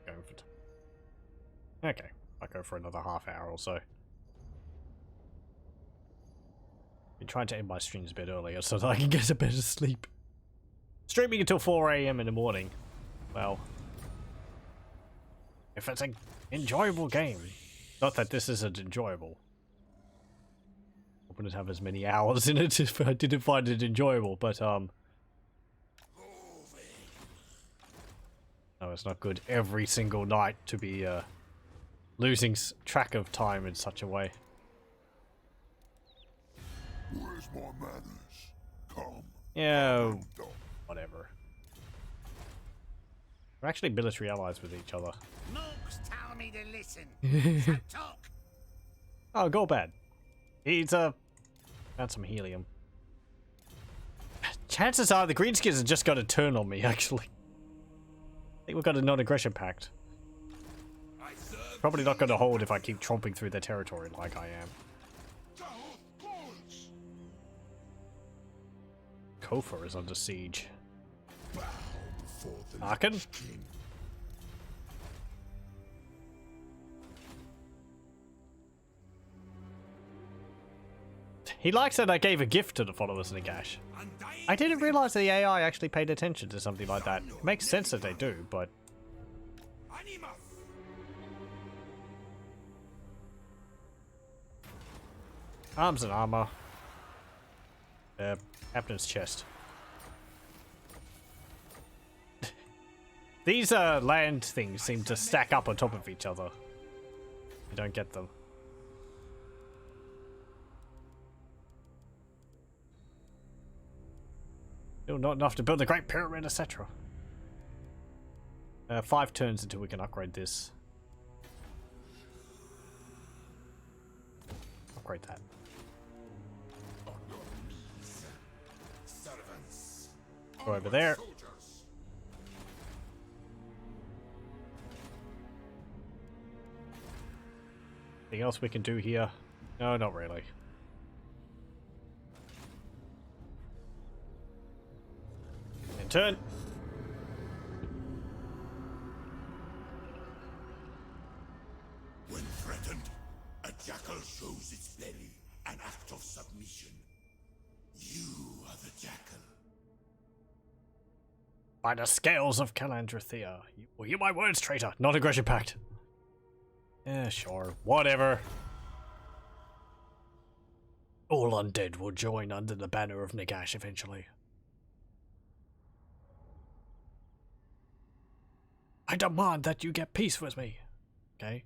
Going for okay, I'll go for another half hour or so. Been trying to end my streams a bit earlier so that I can get a better sleep. Streaming until 4 AM in the morning. Well, if it's an enjoyable game. Not that this isn't enjoyable. I wouldn't have as many hours in it if I didn't find it enjoyable, but no, it's not good every single night to be losing track of time in such a way. Where's my manners? Come. Yeah. Whatever. We're actually military allies with each other. Mooks tell me to listen. So talk. Oh, go bad. He's found some helium. Chances are the greenskins are just gonna turn on me, actually. I think we've got a non-aggression pact. Probably not gonna hold if I keep tromping through their territory like I am. Kofar is under siege. Arkan? He likes that I gave a gift to the followers of Nagash. I didn't realize the AI actually paid attention to something like that. It makes sense that they do, but... Arms and armor. Captain's chest. These land things seem to stack up on top of each other. You don't get them. Still not enough to build the Great Pyramid, etc. 5 turns until we can upgrade this. Upgrade that. Go over there. Anything else we can do here? No, not really. And turn. When threatened, a jackal shows its belly, an act of submission. You are the jackal. By the scales of Calandrathea. You will hear my words, traitor. Non-aggression pact. Yeah, sure. Whatever. All undead will join under the banner of Nagash eventually. I demand that you get peace with me. Okay?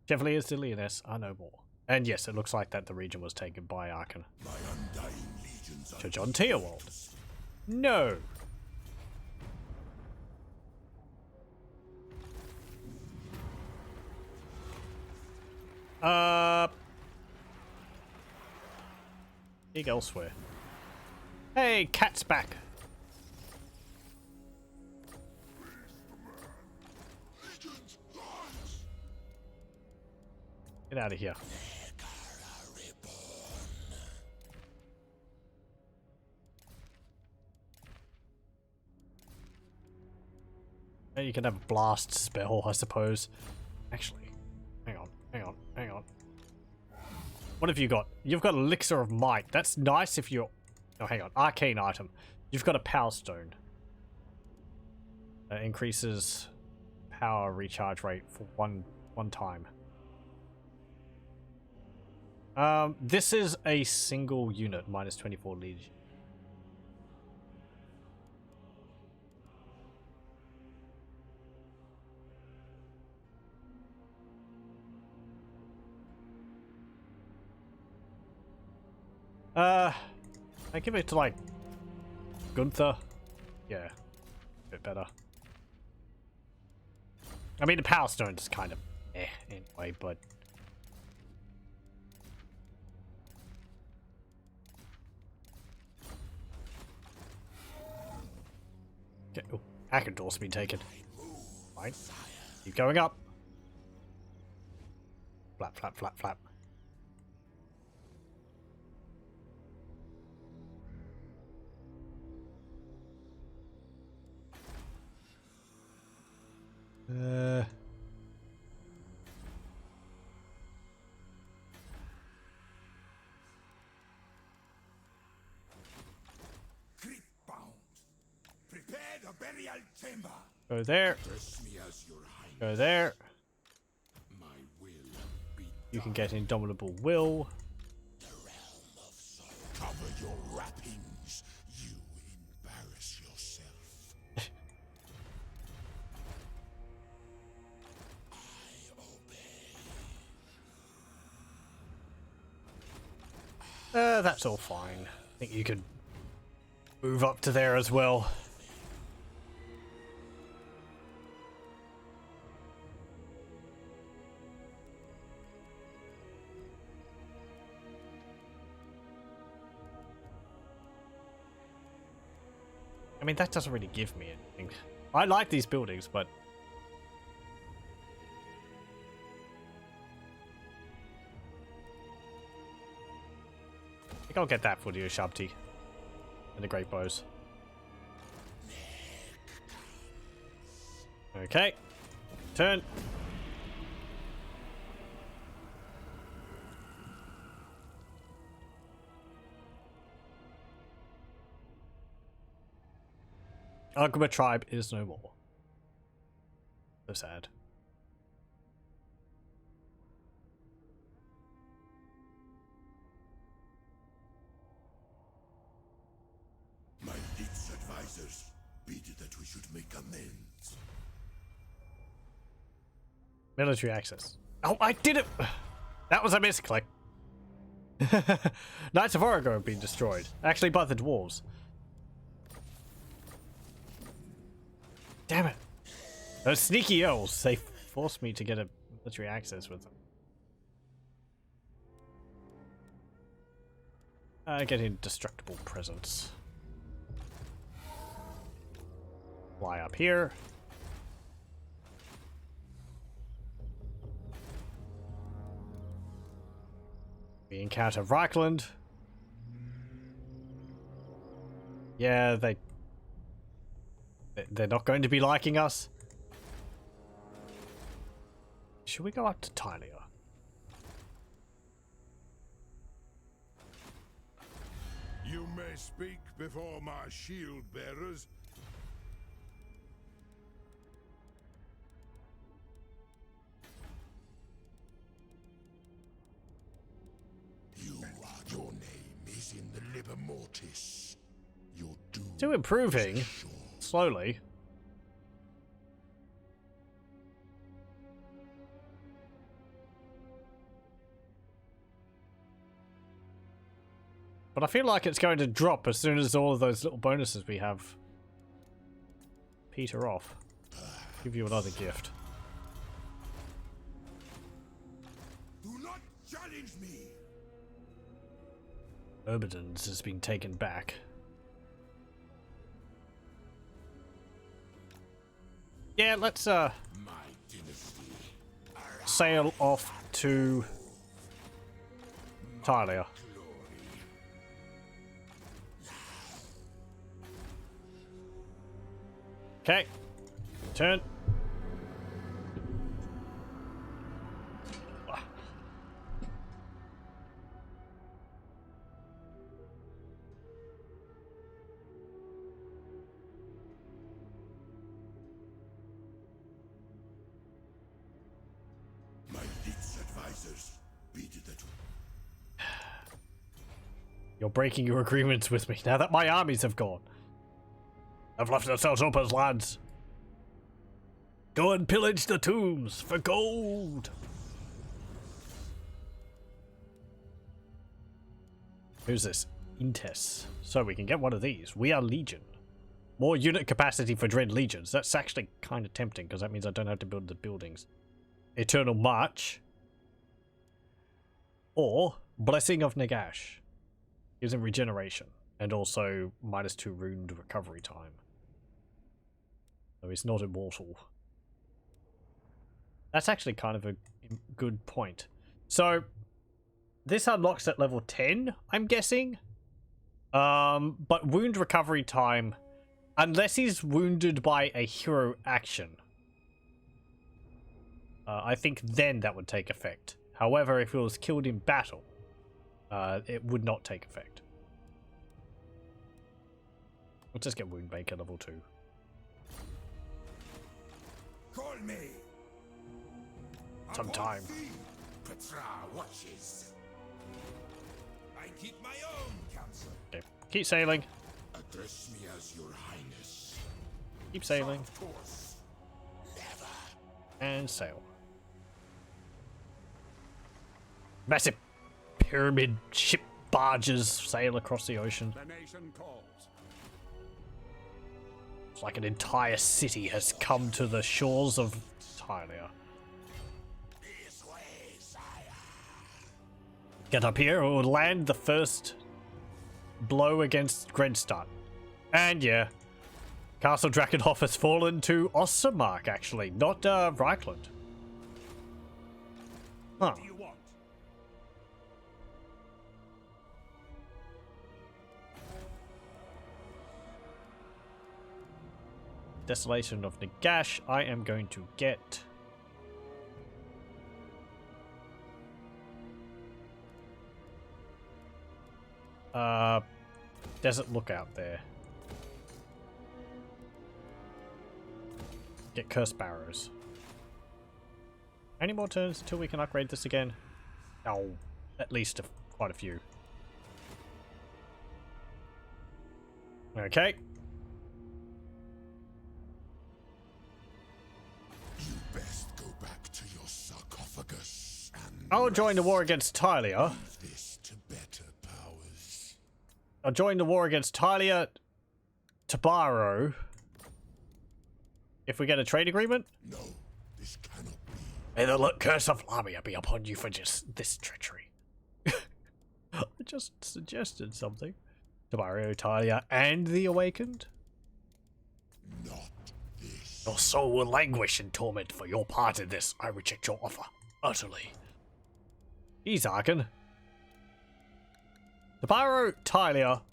Chevaliers de Leonis are no more. And yes, it looks like that the region was taken by Arkan. My undying legions are To John Teowald. No! Dig elsewhere. Hey, cat's back! Legions rise. Get out of here. You can have a blast spell, I suppose. Actually, hang on. What have you got? You've got Elixir of Might. That's nice if you're... Oh, hang on. Arcane item. You've got a Power Stone. Increases power recharge rate for one time. This is a single unit, minus 24 legion. I give it to, like, Gunther. Yeah, a bit better. I mean, the Power Stone is kind of anyway, but... Okay, oh, Hackendorf's been taken. Fine. Keep going up. Flap, flap, flap, flap. Grip bound. Prepare the burial chamber. Go there. Dress me as your highness. Go there. My will be You can get Indomitable Will. the realm of soul. Cover your wrappings. You embarrass yourself. I obey. That's all fine. I think you could move up to there as well. I mean, that doesn't really give me anything. I like these buildings, but... I think I'll get that for the Ushabti. And the Great Bows. Okay. Turn. Arguma tribe is no more. So sad. My lead's advisors bid that we should make amends. Military access. Oh, I did it! That was a misclick. Knights of Origo have been destroyed. Actually, by the dwarves. Damn it. Those sneaky elves, they forced me to get a military access with them. Get indestructible presence. Fly up here. We encounter Reichland. Yeah, they're not going to be liking us. Should we go up to Tylia? You may speak before my shield bearers. Your name is in the Liber Mortis. Your doom Still improving. is sure. Slowly. But I feel like it's going to drop as soon as all of those little bonuses we have peter off. Give you another gift. Do not challenge me. Urbidens has been taken back. Yeah, let's My dynasty. sail off to Talia. Okay. Turn. My lead's advisors bid that You're breaking your agreements with me now that my armies have gone. I've left ourselves open, lads. Go and pillage the tombs for gold. Who's this? Intes. So we can get one of these. We are Legion. More unit capacity for Dread Legions. That's actually kind of tempting because that means I don't have to build the buildings. Eternal March. Or Blessing of Nagash. Gives him regeneration. And also -2 rune recovery time. So he's not immortal. That's actually kind of a good point. So this unlocks at level 10, I'm guessing. But wound recovery time, unless he's wounded by a hero action, I think then that would take effect. However, if he was killed in battle, it would not take effect. Let's just get Wound Baker level 2. call me. Some time. Petra watches. I keep my own counsel. Okay, keep sailing. Address me as your highness. Keep sailing. Of course. Never. And sail. Massive pyramid ship barges sail across the ocean. The nation calls. It's like an entire city has come to the shores of Talia. This way, sire. Get up here or land the first blow against Grenstadt. And yeah, Castle Drakenhof has fallen to Ostermark, actually, not Reichland. Huh. What do you want? Desolation of Nagash, I am going to get... Desert Lookout there. Get Cursed Barrows. Any more turns until we can upgrade this again? Oh, at least quite a few. Okay. You best go back to your sarcophagus and I'll join the war against Talia. leave this to better powers. I'll join the war against Talia to borrow. If we get a trade agreement. No, this cannot be. May the curse of Lamia be upon you for just this treachery. I just suggested something. To borrow Talia and the Awakened. Not this. Your soul will languish in torment for your part in this. I reject your offer. Utterly. He's Arkan. To borrow Talia,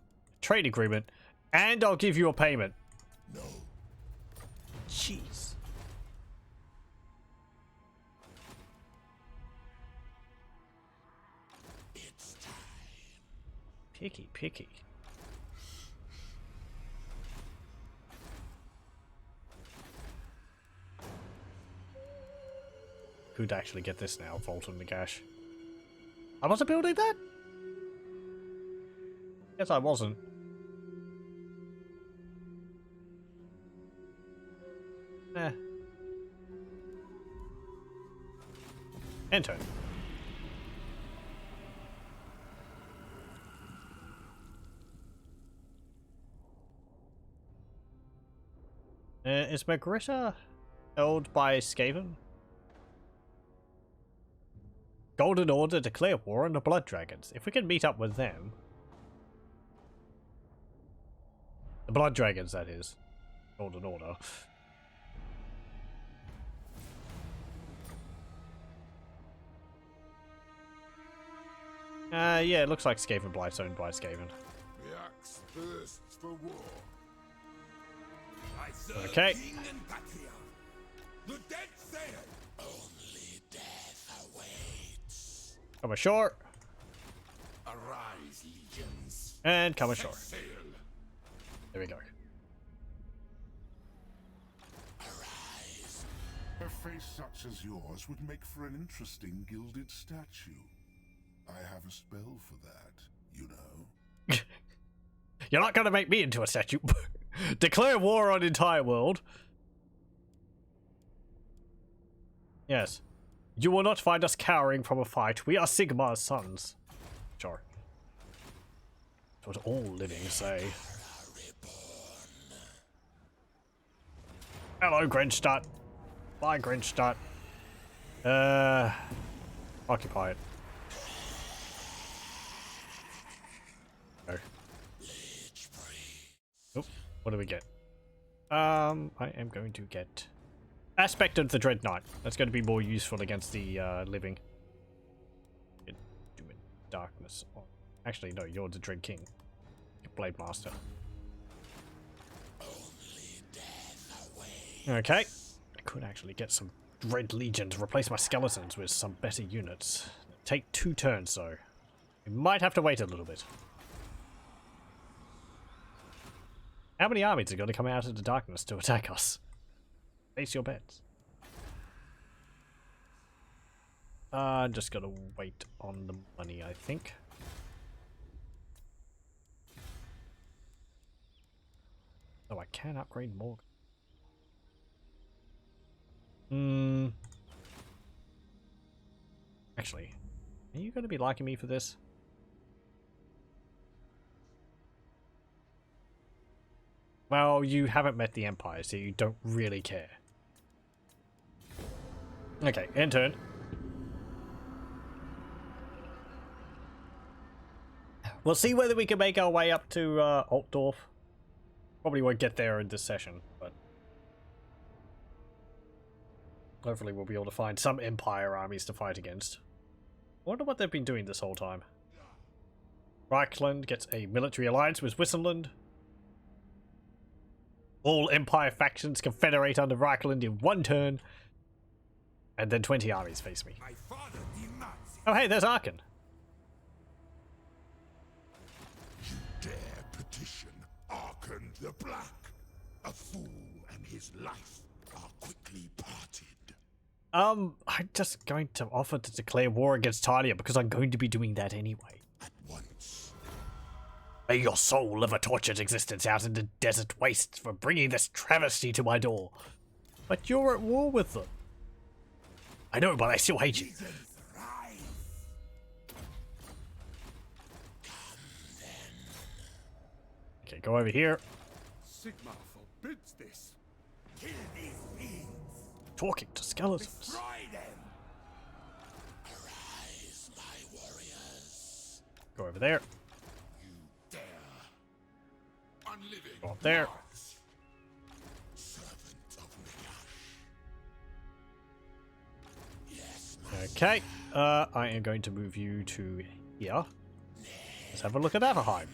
trade agreement, and I'll give you a payment. No. Jeez. It's time. Picky, picky. Could actually get this now, Fulton Nagash. I wasn't building that? Yes, I wasn't. Eh. Enter. Is Magritta held by Skaven? Golden Order declare war on the Blood Dragons. If we can meet up with them. The Blood Dragons, that is. Golden Order. Yeah, it looks like Skaven Blight's owned by Skaven. The axe thirsts for war. I serve Okay. King and Patriarch. The dead say it. Only death awaits. Come ashore. Arise, legions. And come ashore. Set sail. There we go. Arise. A face such as yours would make for an interesting gilded statue. I have a spell for that, you know. You're not gonna make me into a statue. Declare war on entire world. Yes. You will not find us cowering from a fight. We are Sigmar's sons. Sure. That's what all living say. Hello, Grinchstadt. Bye, Grinchstadt. Occupy it. Oh. Oop, what do we get? I am going to get Aspect of the Dread Knight. That's going to be more useful against the living. Do it. Darkness. Oh. Actually, no, you're the Dread King. Blade Master. Okay. I could actually get some Dread Legion to replace my skeletons with some better units. Take 2 turns, though. We might have to wait a little bit. How many armies are going to come out of the darkness to attack us? Place your bets. I'm just going to wait on the money, I think. Oh, I can upgrade more. Actually, are you going to be liking me for this? Well, you haven't met the Empire, so you don't really care. Okay, end turn. We'll see whether we can make our way up to Altdorf. Probably won't get there in this session, but hopefully we'll be able to find some Empire armies to fight against. I wonder what they've been doing this whole time. Reichland gets a military alliance with Wissenland. All Empire factions confederate under Reichland in 1 turn. And then 20 armies face me. My father demands it. Oh hey, there's Arkan. You dare petition Arkan the Black. A fool and his life are quickly parted. I'm just going to offer to declare war against Talia because I'm going to be doing that anyway. At once. May your soul live a tortured existence out in the desert wastes for bringing this travesty to my door. But you're at war with them. I know, but I still hate you. Legions rise. Okay, go over here. Sigmar forbids this. Kill these fiends. Talking to skeletons. Destroy them. Arise, my warriors. Go over there. Dare. Unliving. Go up there. Mars. Servant of Nagash. Yes, my Okay, I am going to move you to here. Let's have a look at Averheim.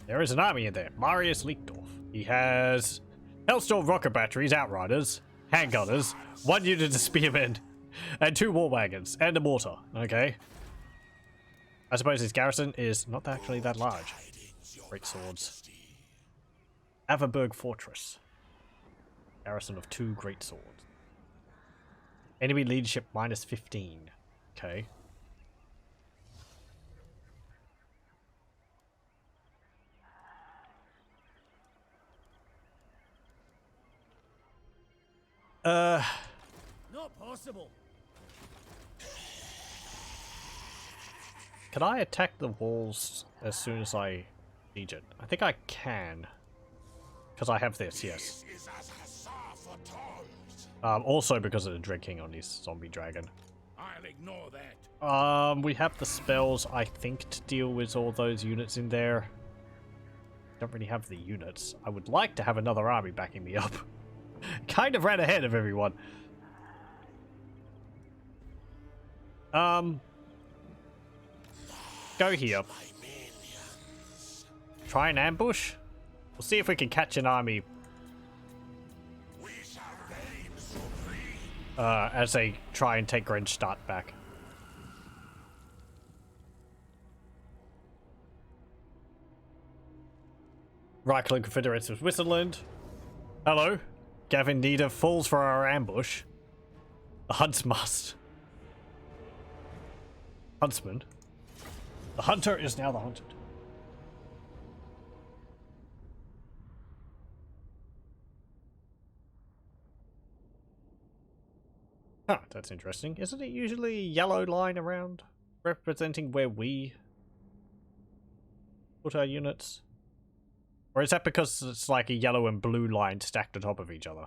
There is an army in there. Marius Leekdorf. He has Hellstorm rocket batteries, outriders, handgunners, 1 unit of spearmen, and 2 war wagons, and a mortar. Okay. I suppose his garrison is not actually that large. Great swords. Averberg Fortress. Garrison of 2 great swords. Enemy leadership minus 15. Okay. Not possible. Can I attack the walls as soon as I siege it? I think I can. Because I have this, yes. This is as Hussar foretold. Also because of the drinking on this zombie dragon. I'll ignore that. We have the spells, I think, to deal with all those units in there. Don't really have the units. I would like to have another army backing me up. Kind of ran ahead of everyone. Go here. Try an ambush? We'll see if we can catch an army We shall reign supreme. as they try and take Grenstadt back. Reichland Confederates of Switzerland. Hello. Gavin Nieder falls for our ambush. The hunts must. Huntsman. The hunter is now the hunted. Huh, that's interesting. Isn't it usually a yellow line around representing where we put our units? Or is that because it's like a yellow and blue line stacked on top of each other?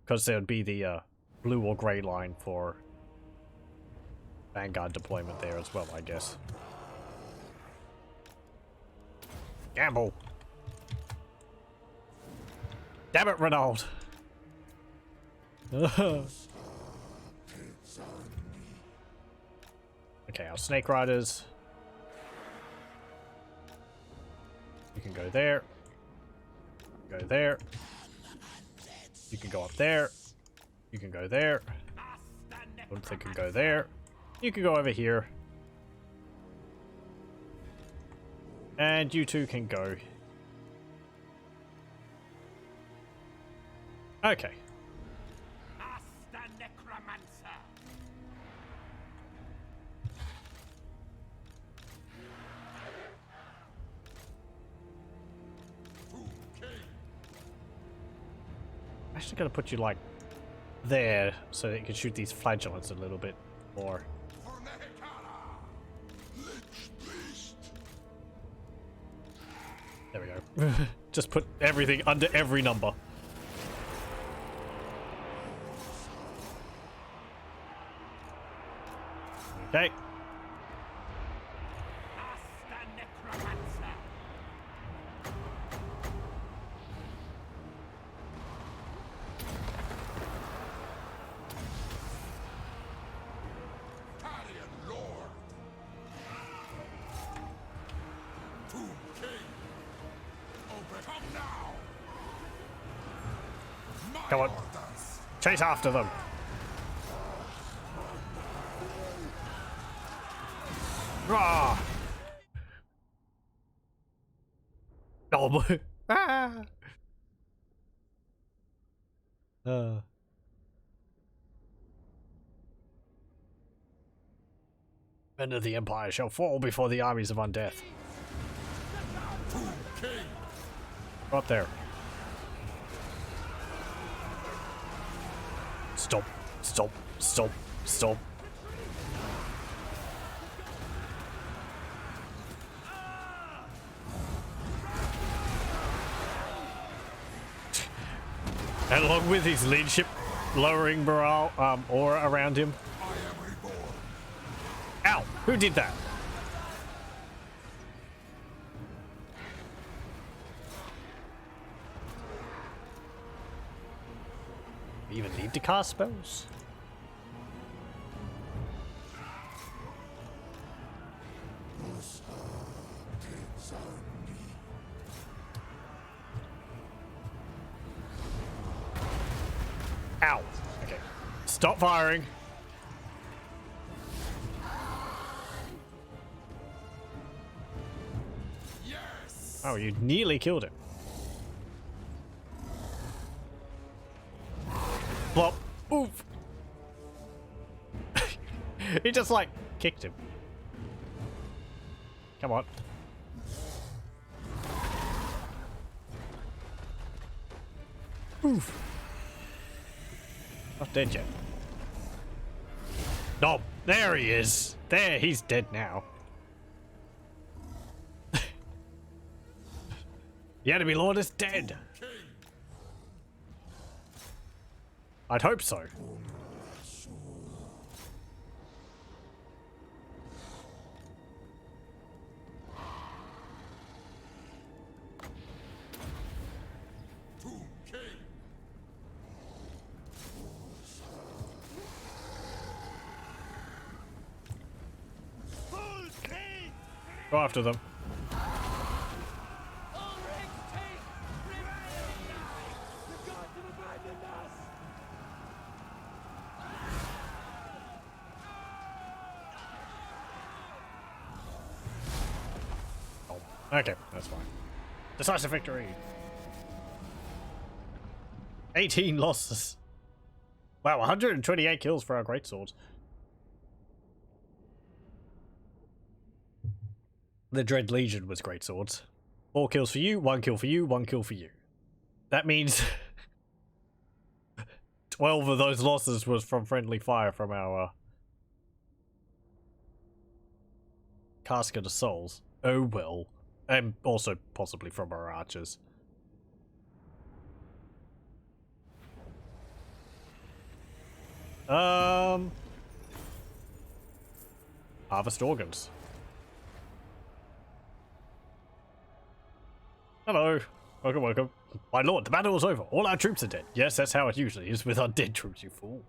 Because there would be the blue or grey line for Vanguard deployment there as well, I guess. Gamble! Damn it, Renaud! Okay, our Snake Riders. You can go there. Go there. You can go up there. You can go there. Gunther can go there. You can go over here. And you two can go. Okay. I'm actually gonna put you like there so that you can shoot these flagellants a little bit more. There we go. Just put everything under every number. Okay. Come on. Chase after them. Rah! Oh boy. Ah! Men of the Empire shall fall before the armies of undeath. Go up there. Stop, stop, stop, stop. And along with his leadership, lowering morale aura around him. Ow! Who did that? We even need to cast spells? Ow! Okay. Stop firing. Yes. Oh, you nearly killed him. Plop. Oof. He just like kicked him. Come on. Oof. Not dead yet. No, there he is. There, he's dead now. The enemy lord is dead. I'd hope so. Go after them. Oh, okay, that's fine. Decisive victory. 18 losses. Wow, 128 kills for our greatswords. The Dread Legion was greatswords. 4 kills for you, 1 kill for you, 1 kill for you. That means 12 of those losses was from friendly fire from our Casket of Souls. Oh well. And also possibly from our archers. Harvest organs. Hello. Welcome, welcome. My lord, the battle is over. All our troops are dead. Yes, that's how it usually is with undead troops, you fool.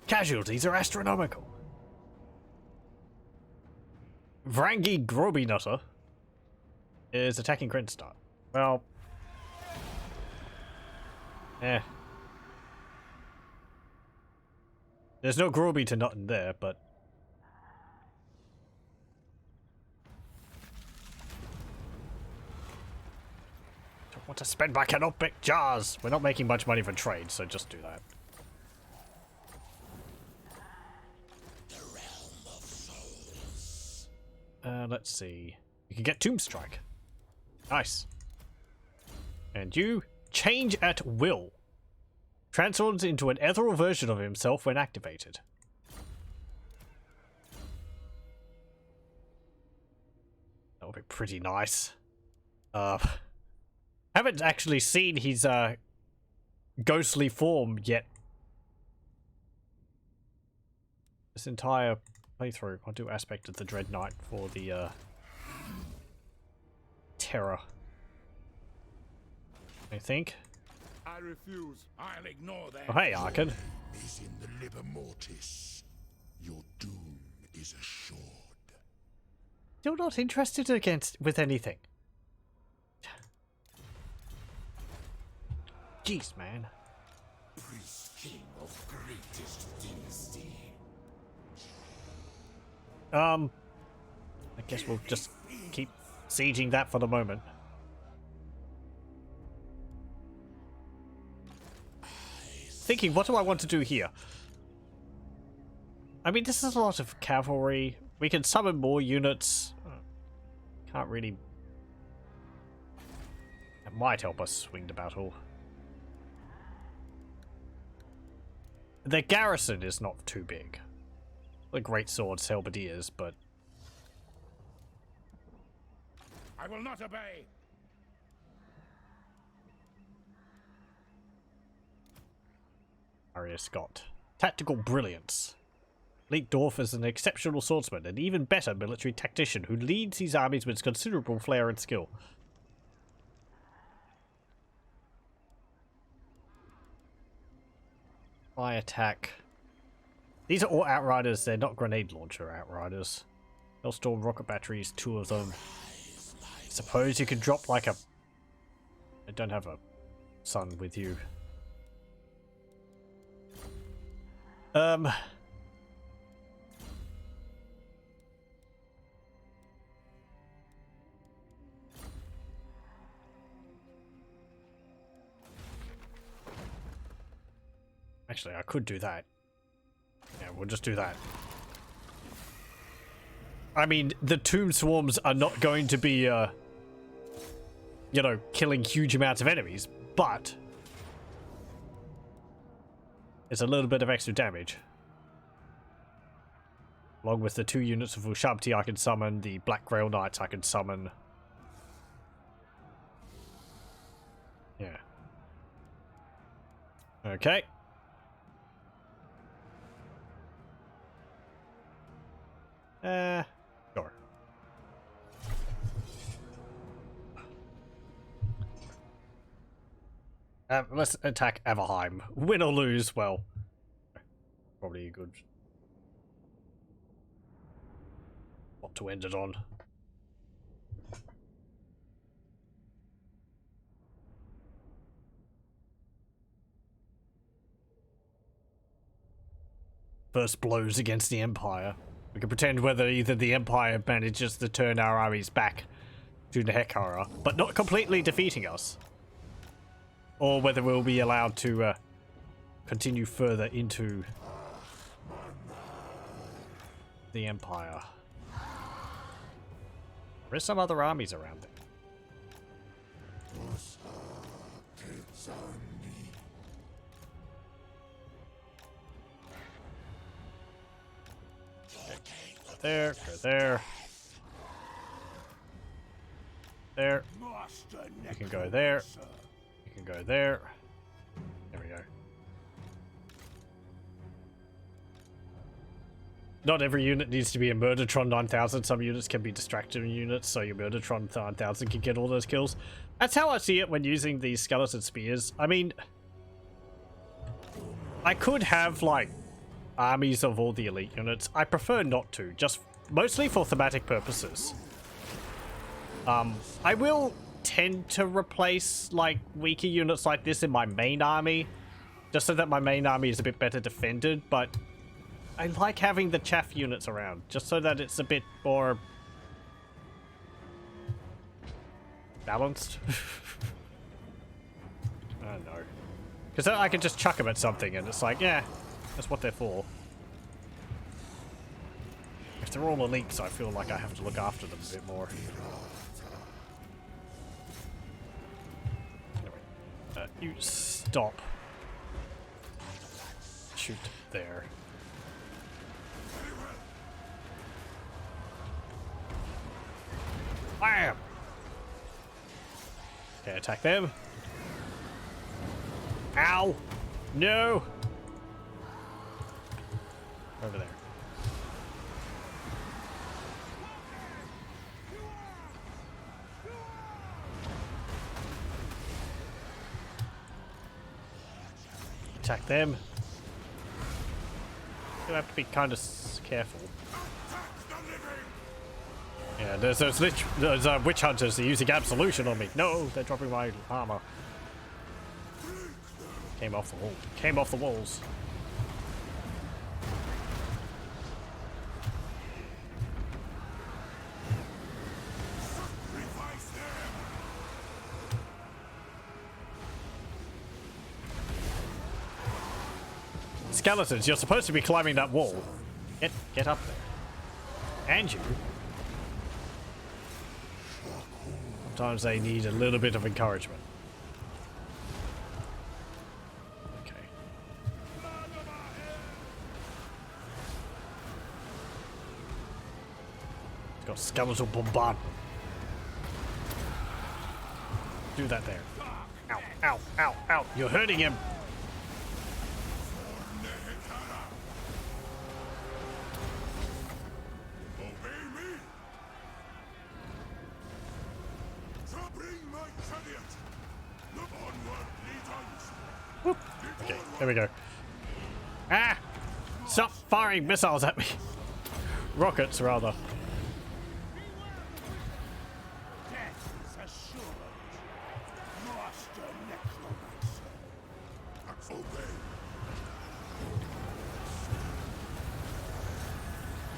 Casualties are astronomical. Vrangi Groby Nutter is attacking Grenstar. Well. There's no Groby to nut in there, but. Don't want to spend my canopic jars. We're not making much money for trade, so just do that. Let's see. You can get Tomb Strike. Nice. And you change at will. Transforms into an ethereal version of himself when activated. That would be pretty nice. Haven't actually seen his ghostly form yet. This entire playthrough. I'll do Aspect of the Dread Knight for the terror. I think. I refuse. I'll ignore that. Oh, hey, Arkin. Is in the liber mortis. Your doom is assured. Still not interested with anything. Jeez, man. Priest king of greatest dynasty. I guess we'll just keep sieging that for the moment. Thinking, what do I want to do here? I mean, this is a lot of cavalry. We can summon more units. Can't really... That might help us swing the battle. The garrison is not too big. The great swords, halberdiers, but... I will not obey. Arya Scott. Tactical brilliance. Leek Dwarf is an exceptional swordsman and even better military tactician who leads his armies with considerable flair and skill. Fly attack. These are all Outriders, they're not grenade launcher Outriders. Hellstorm rocket batteries, 2 of them. Suppose you could drop like a... I don't have a son with you. Actually, I could do that. Yeah, we'll just do that. I mean, the tomb swarms are not going to be, you know, killing huge amounts of enemies, but it's a little bit of extra damage. Along with the 2 units of Ushabti I can summon, the Black Grail Knights I can summon. Okay. Sure. Let's attack Everheim. Win or lose, well, probably a good spot to end it on. First blows against the Empire. We can pretend whether either the Empire manages to turn our armies back to the Hekhara, but not completely defeating us. Or whether we'll be allowed to continue further into the Empire. There is some other armies around there. There, go there. There. You can go there. You can go there. There we go. Not every unit needs to be a Murdertron 9000. Some units can be distraction units, so your Murdertron 9000 can get all those kills. That's how I see it when using these skeleton spears. I mean, I could have, like, armies of all the elite units. I prefer not to, just mostly for thematic purposes. I will tend to replace, like, weaker units like this in my main army, just so that my main army is a bit better defended, but I like having the chaff units around, just so that it's a bit more balanced. I don't know. Because I can just chuck them at something and it's like, yeah, that's what they're for. If they're all elites, I feel like I have to look after them a bit more. Anyway, you stop. Shoot there. Bam! Okay, attack them. Ow! No! Over there. Attack them. You have to be kind of careful. Yeah, there's those witch hunters that are using absolution on me. No, they're dropping my armor. Came off the wall. Came off the walls. Skeletons, you're supposed to be climbing that wall. Get up there. And you. Sometimes they need a little bit of encouragement. Okay. It's got skeletal bombardment. Do that there. Ow, ow, ow, ow. You're hurting him. Okay, there we go. Ah! Stop firing missiles at me. Rockets, rather.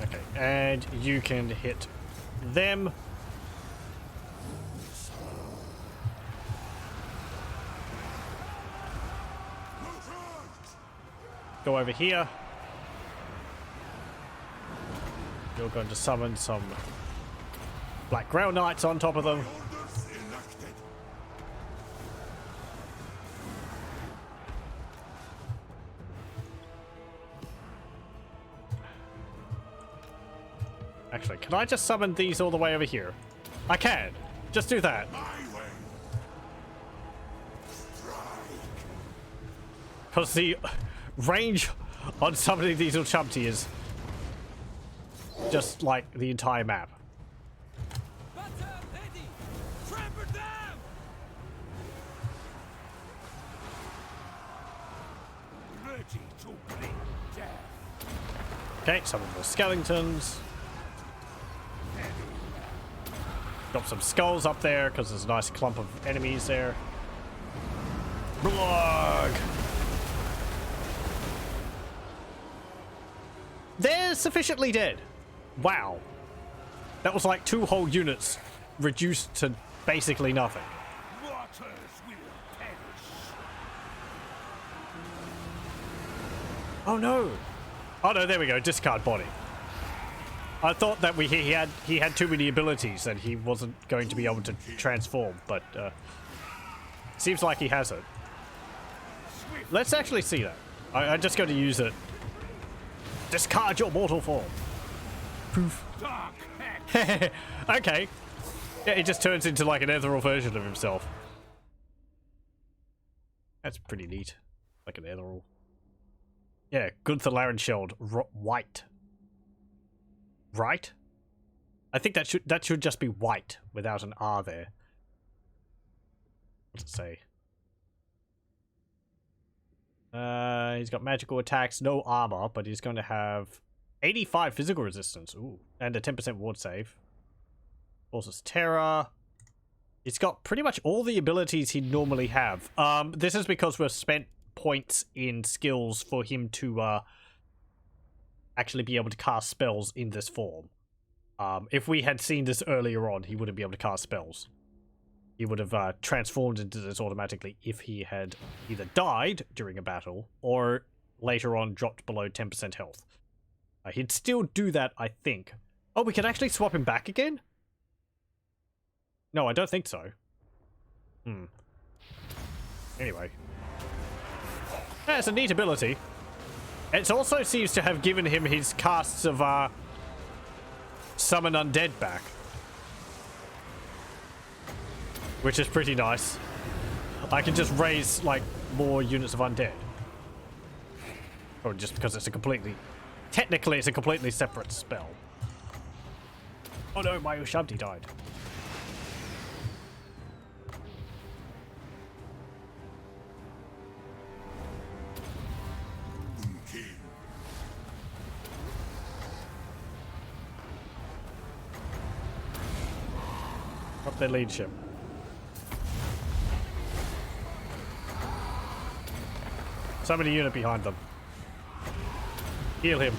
Okay, and you can hit them. Go over here. You're going to summon some Black Grail Knights on top of them. Actually, can I just summon these all the way over here? I can. Just do that. Because the range on summoning these Uchumti is just like the entire map. Butter ready! Trample them! Ready to bleed death. Okay, some of the skeletons. Got some skulls up there because there's a nice clump of enemies there. Blog! They're sufficiently dead. Wow. That was like 2 whole units reduced to basically nothing. Waters will perish. Oh no! Oh no, there we go, discard body. I thought that he had too many abilities and he wasn't going to be able to transform, but seems like he has it. Let's actually see that. I'm just going to use it. Discard your mortal form. Poof. Dark hex. Okay. Yeah, he just turns into like an ethereal version of himself. That's pretty neat. Like an ethereal. Yeah, Gunther Larenschild, white. Right? I think that should just be white without an R there. What does it say? He's got magical attacks, no armor, but he's going to have 85 physical resistance. Ooh, and a 10% ward save. Forces Terror. He's got pretty much all the abilities he'd normally have. This is because we've spent points in skills for him to actually be able to cast spells in this form. If we had seen this earlier on, he wouldn't be able to cast spells. He would have transformed into this automatically if he had either died during a battle or later on dropped below 10% health. He'd still do that, I think. Oh, we can actually swap him back again? No, I don't think so. Anyway. Yeah, it's a neat ability. It also seems to have given him his casts of Summon Undead back. Which is pretty nice. I can just raise, like, more units of Undead. Or just because it's a completely... Technically, it's a completely separate spell. Oh no, my Ushabti died. Up their leadership. Summon a unit behind them. Heal him.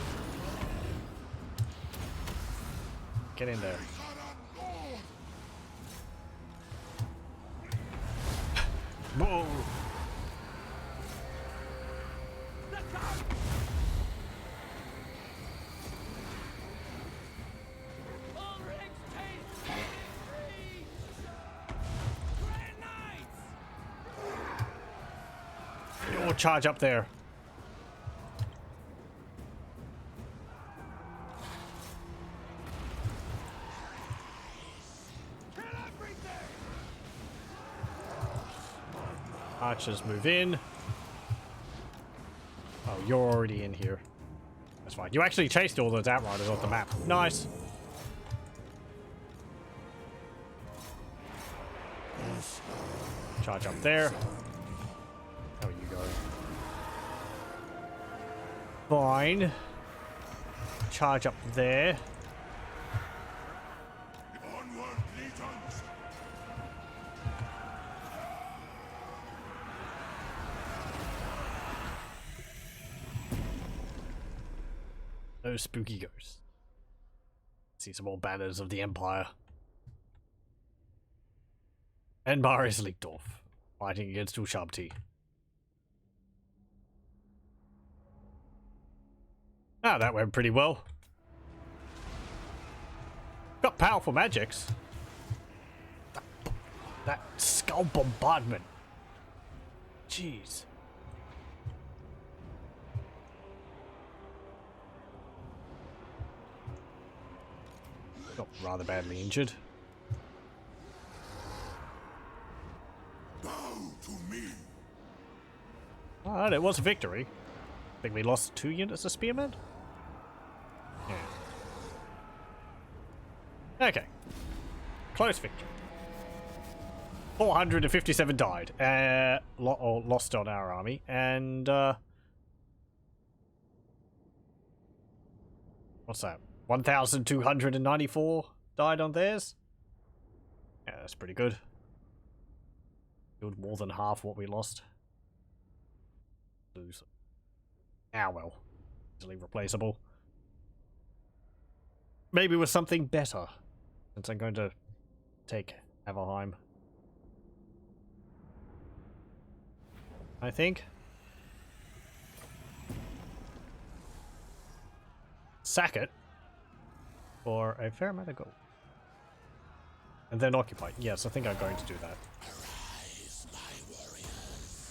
Get in there. Whoa. You'll charge up there. Archers move in. Oh, you're already in here. That's fine. You actually chased all those outriders off the map. Nice. Charge up there. How are you going? Fine. Charge up there. Onward, legions. Those spooky ghosts. See some more banners of the Empire. And Marius Lichtdorf fighting against Ushabti. Ah, that went pretty well. Got powerful magics. That skull bombardment. Jeez. Got rather badly injured. Bow to me. Alright, it was a victory. I think we lost 2 units of spearmen? Yeah. Okay. Close victory. 457 died. Lost on our army. And, what's that? 1,294 died on theirs? Yeah, that's pretty good. Killed more than half what we lost. Lose. Ah, well. Easily replaceable. Maybe with something better. Since I'm going to take Avalheim. I think. Sack it. For a fair amount of gold. And then occupy. Yes, I think I'm going to do that.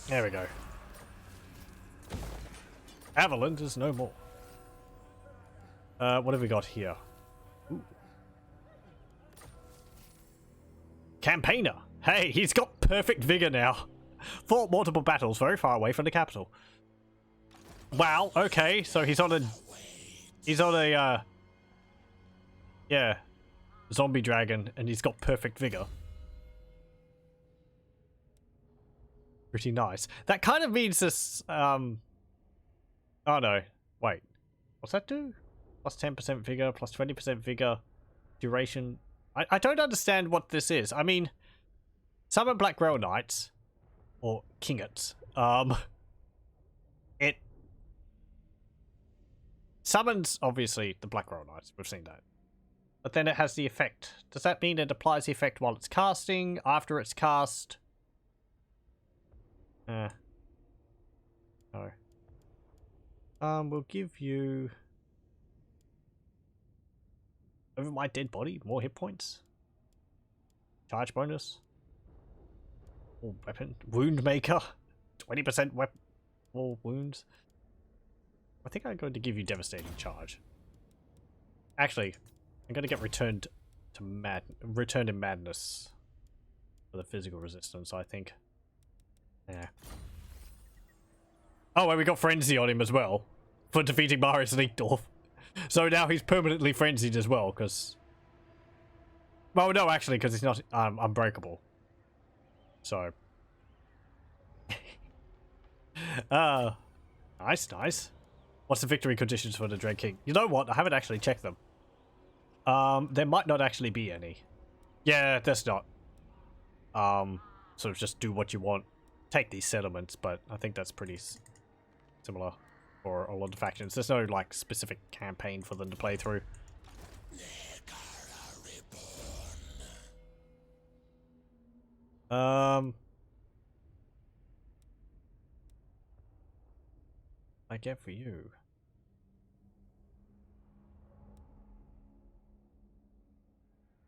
There we go. Avaland is no more. What have we got here? Ooh. Campaigner! Hey, he's got perfect vigor now. Fought multiple battles very far away from the capital. Wow, okay, so he's on a... yeah. Zombie dragon, and he's got perfect vigor. Pretty nice. That kind of means this, oh no, wait. What's that do? Plus 10% vigor, plus 20% vigor, duration. I don't understand what this is. I mean, summon Black Grail Knights, or Kingets, it summons, obviously, the Black Grail Knights. We've seen that. But then it has the effect. Does that mean it applies the effect while it's casting, after it's cast? No. We'll give you... Over my dead body, more hit points. Charge bonus. Or weapon. Wound maker. 20% weapon. More wounds. I think I'm going to give you devastating charge. Actually, I'm going to get returned in madness for the physical resistance, I think. Yeah. Oh, and we got frenzy on him as well for defeating Marius Dwarf. So now he's permanently frenzied as well, because... Well, no, actually, because he's not unbreakable. So... nice, nice. What's the victory conditions for the Dread King? You know what? I haven't actually checked them. There might not actually be any. Yeah, there's not. Sort of just do what you want. Take these settlements, but I think that's pretty similar for a lot of factions. There's no, like, specific campaign for them to play through. I get for you.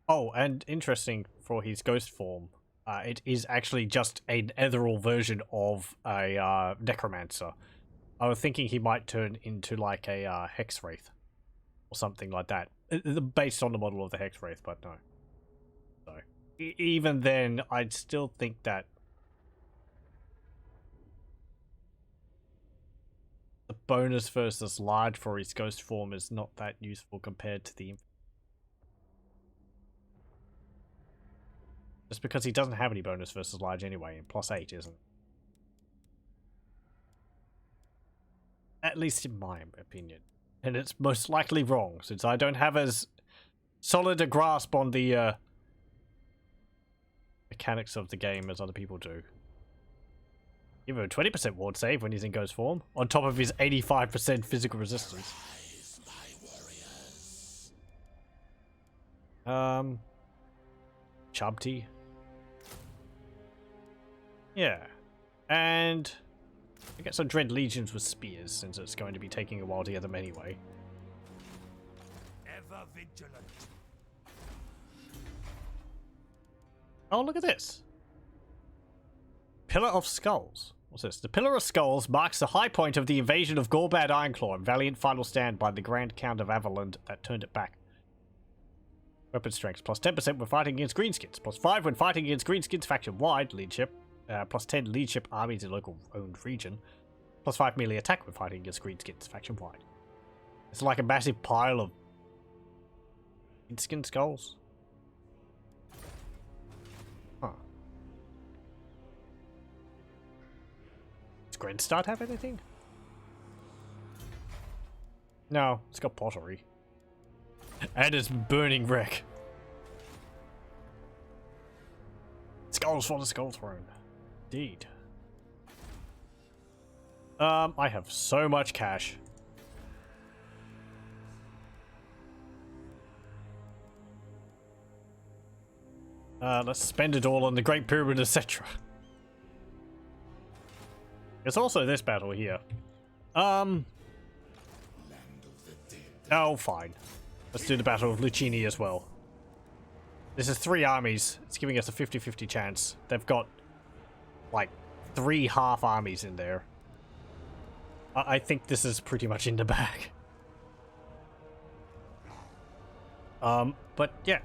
Oh, and interesting for his ghost form, it is actually just an ethereal version of a necromancer. I was thinking he might turn into like a hex wraith or something like that, based on the model of the hex wraith, but no. So even then, I'd still think that the bonus versus large for his ghost form is not that useful compared to the... Just because he doesn't have any bonus versus large anyway, and +8 isn't. At least in my opinion. And it's most likely wrong, since I don't have as solid a grasp on the mechanics of the game as other people do. Give him a 20% ward save when he's in ghost form, on top of his 85% physical resistance. Chubty. Yeah. And I get some Dread Legions with spears, since it's going to be taking a while to get them anyway. Ever vigilant. Oh, look at this. Pillar of Skulls. What's this? The Pillar of Skulls marks the high point of the invasion of Gorbad Ironclaw and valiant final stand by the Grand Count of Avaland that turned it back. Weapon strength, plus 10% when fighting against Greenskins, plus 5 when fighting against Greenskins faction-wide leadership, plus 10 leadership armies in local owned region, +5 melee attack when fighting against greenskins faction-wide. It's like a massive pile of greenskin skulls. Huh. Does Grenstad have anything? No, it's got pottery. And it's burning wreck. Skulls for the Skull Throne. Indeed. I have so much cash. Let's spend it all on the Great Pyramid, etc. There's also this battle here. Oh, fine. Let's do the Battle of Lucini as well. This is 3 armies. It's giving us a 50-50 chance. They've got, like, 3 half armies in there. I think this is pretty much in the bag. But yeah.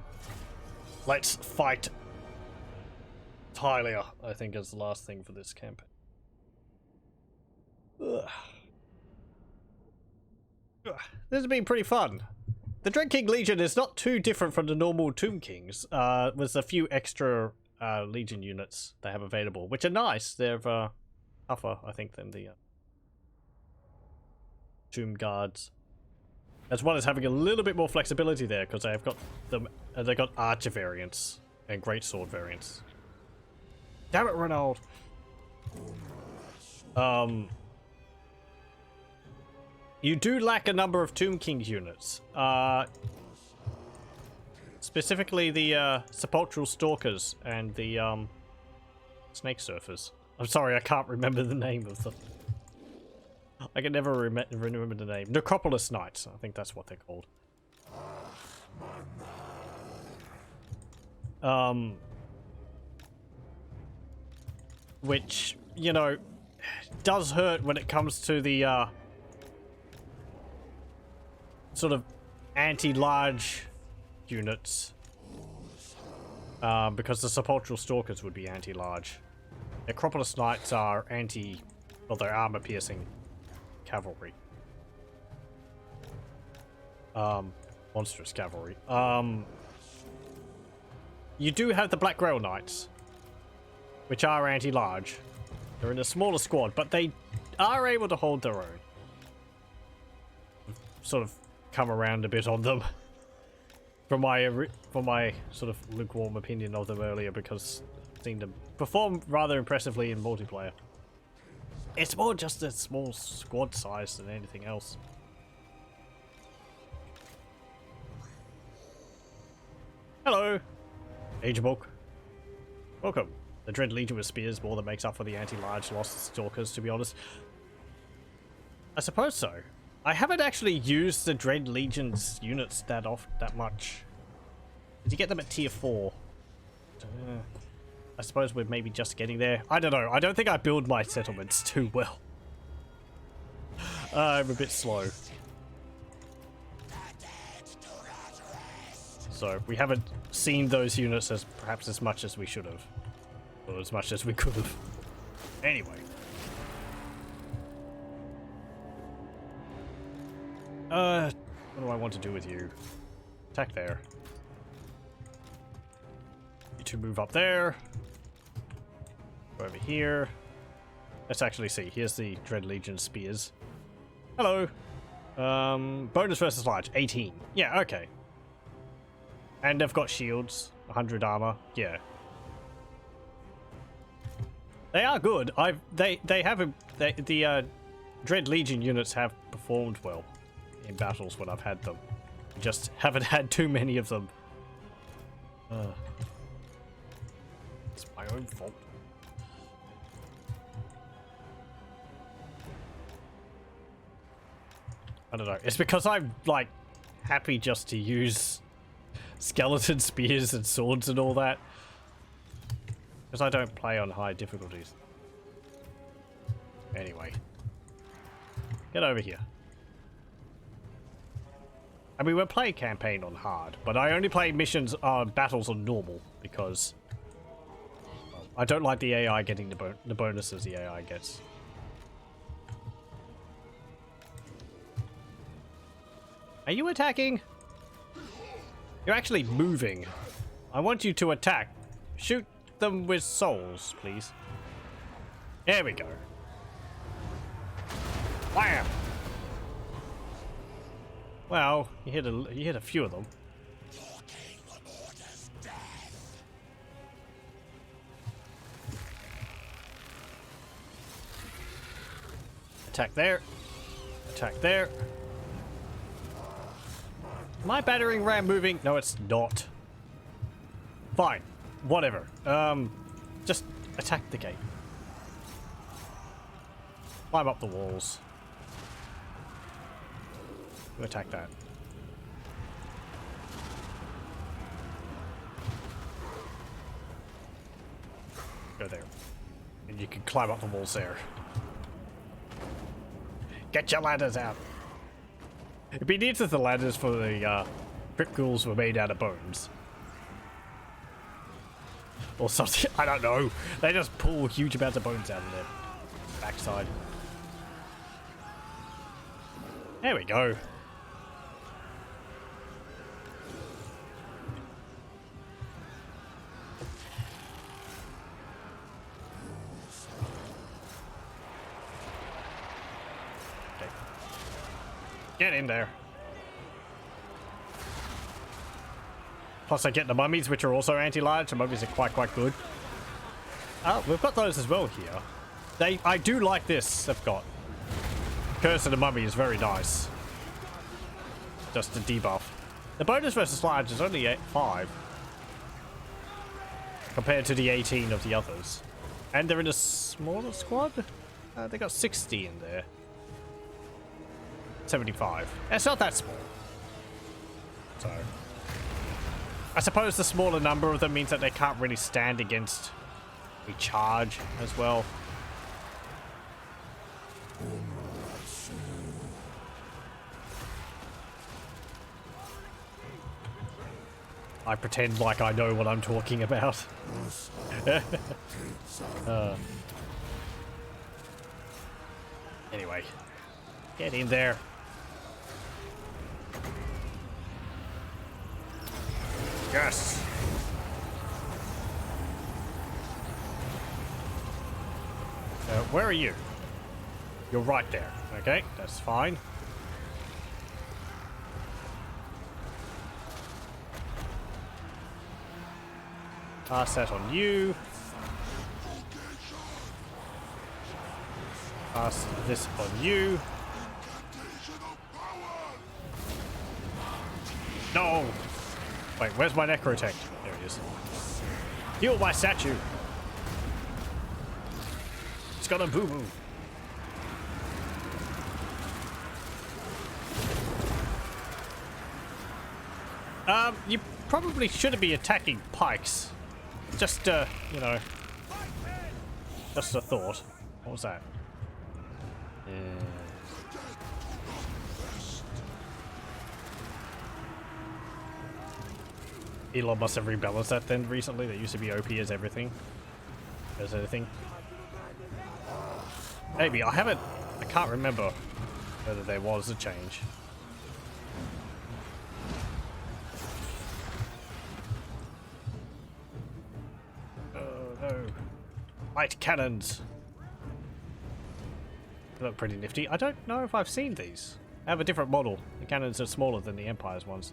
Let's fight Tylia, I think is the last thing for this campaign. Ugh. This has been pretty fun. The Dread King Legion is not too different from the normal Tomb Kings. With a few extra Legion units they have available, which are nice. They're tougher, I think, than the Tomb Guards. As well as having a little bit more flexibility there, because they've got them. They got Archer variants and Greatsword variants. Damn it, Renaud! You do lack a number of Tomb Kings units. Specifically the Sepulchral Stalkers and the Snake Surfers. I'm sorry, I can't remember the name of them. I can never remember the name. Necropolis Knights, I think that's what they're called. Which, you know, does hurt when it comes to the sort of anti-large units. Because the Sepulchral Stalkers would be anti-large. Necropolis Knights are well, they're armor-piercing cavalry. Monstrous cavalry. You do have the Black Grail Knights, which are anti-large. They're in a smaller squad, but they are able to hold their own. Sort of come around a bit on them from my sort of lukewarm opinion of them earlier, because I've seen them perform rather impressively in multiplayer. It's more just a small squad size than anything else. Hello, Age Book. Welcome. The Dread Legion with spears more than makes up for the anti-large lost stalkers, to be honest. I suppose so. I haven't actually used the Dread Legion's units that much. Did you get them at tier 4? I suppose we're maybe just getting there. I don't know. I don't think I build my settlements too well. I'm a bit slow. So we haven't seen those units as perhaps as much as we should have. Or as much as we could have. Anyway. What do I want to do with you? Attack there. You two move up there. Go over here. Let's actually see. Here's the Dread Legion spears. Hello. Bonus versus large, 18. Yeah, okay. And they've got shields, 100 armor. Yeah. They are good. The Dread Legion units have performed well in battles when I've had them. Just haven't had too many of them. It's my own fault. I don't know. It's because I'm, like, happy just to use skeleton spears and swords and all that. Because I don't play on high difficulties. Anyway. Get over here. I mean, we're playing campaign on hard, but I only play battles on normal, because I don't like the AI getting the bonuses the AI gets. Are you attacking? You're actually moving. I want you to attack. Shoot them with souls, please. There we go. Wham! Well, you hit a few of them. Attack there. Attack there. My battering ram moving? No, it's not. Fine. Whatever. Just attack the gate. Climb up the walls. You attack that. Go there. And you can climb up the walls there. Get your ladders out. It'd be neat if the ladders for the crypt ghouls were made out of bones. Or something, I don't know. They just pull huge amounts of bones out of their backside. There we go. Okay. Get in there. Plus I get the mummies, which are also anti-large. The mummies are quite good. Oh, we've got those as well here. I do like this they've got. Curse of the Mummy is very nice. Just a debuff. The bonus versus large is only 5. Compared to the 18 of the others. And they're in a smaller squad? They got 60 in there. 75. It's not that small. So... I suppose the smaller number of them means that they can't really stand against a charge as well. I pretend like I know what I'm talking about. Anyway, get in there. Yes. Where are you? You're right there. Okay, that's fine. Pass that on you. Pass this on you. No! Wait, where's my necrotech? There it is. Heal my statue. It's got a boo-boo. You probably shouldn't be attacking pikes. Just, you know, just a thought. What was that? Elon must have rebalanced that then recently. That used to be OP as everything. As anything. Maybe. I can't remember whether there was a change. Light cannons. They look pretty nifty. I don't know if I've seen these. I have a different model. The cannons are smaller than the Empire's ones.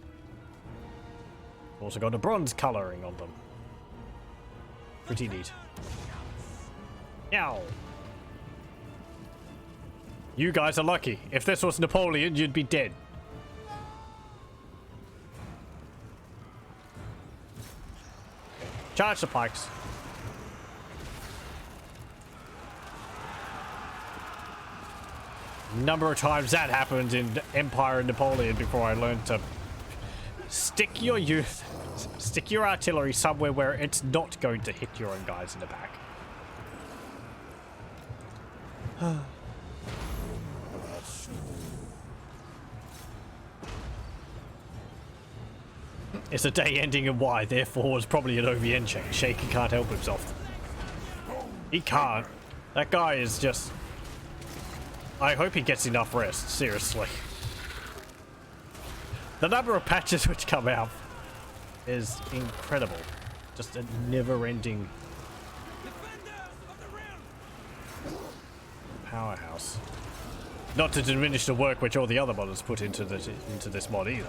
Also got a bronze colouring on them. Pretty neat. Yow! You guys are lucky. If this was Napoleon, you'd be dead. Charge the pikes. Number of times that happened in Empire and Napoleon before I learned to stick your artillery somewhere where it's not going to hit your own guys in the back. It's a day ending in Y, therefore it's probably an OVN change. Shaker can't help himself. He can't. That guy is just... I hope he gets enough rest, seriously. The number of patches which come out is incredible. Just a never-ending powerhouse. Not to diminish the work which all the other modders put into this mod either.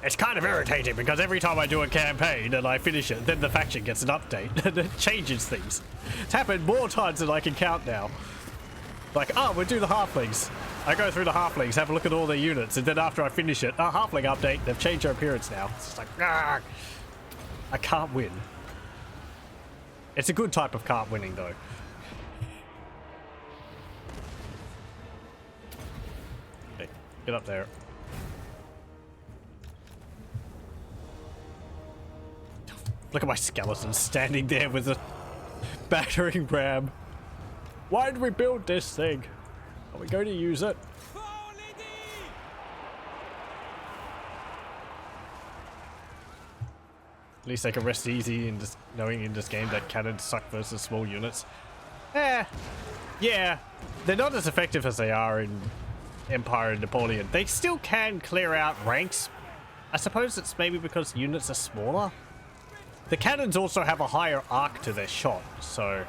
It's kind of irritating because every time I do a campaign and I finish it, then the faction gets an update and it changes things. It's happened more times than I can count now. Like, oh, we'll do the halflings. I go through the halflings, have a look at all their units, and then after I finish it, halfling update, they've changed their appearance now. It's just like, ah, I can't win. It's a good type of can't winning though. Okay, get up there. Look at my skeleton standing there with a battering ram. Why did we build this thing? Are we going to use it? At least they can rest easy in just knowing in this game that cannons suck versus small units. Yeah, they're not as effective as they are in Empire and Napoleon. They still can clear out ranks. I suppose it's maybe because units are smaller. The cannons also have a higher arc to their shot, so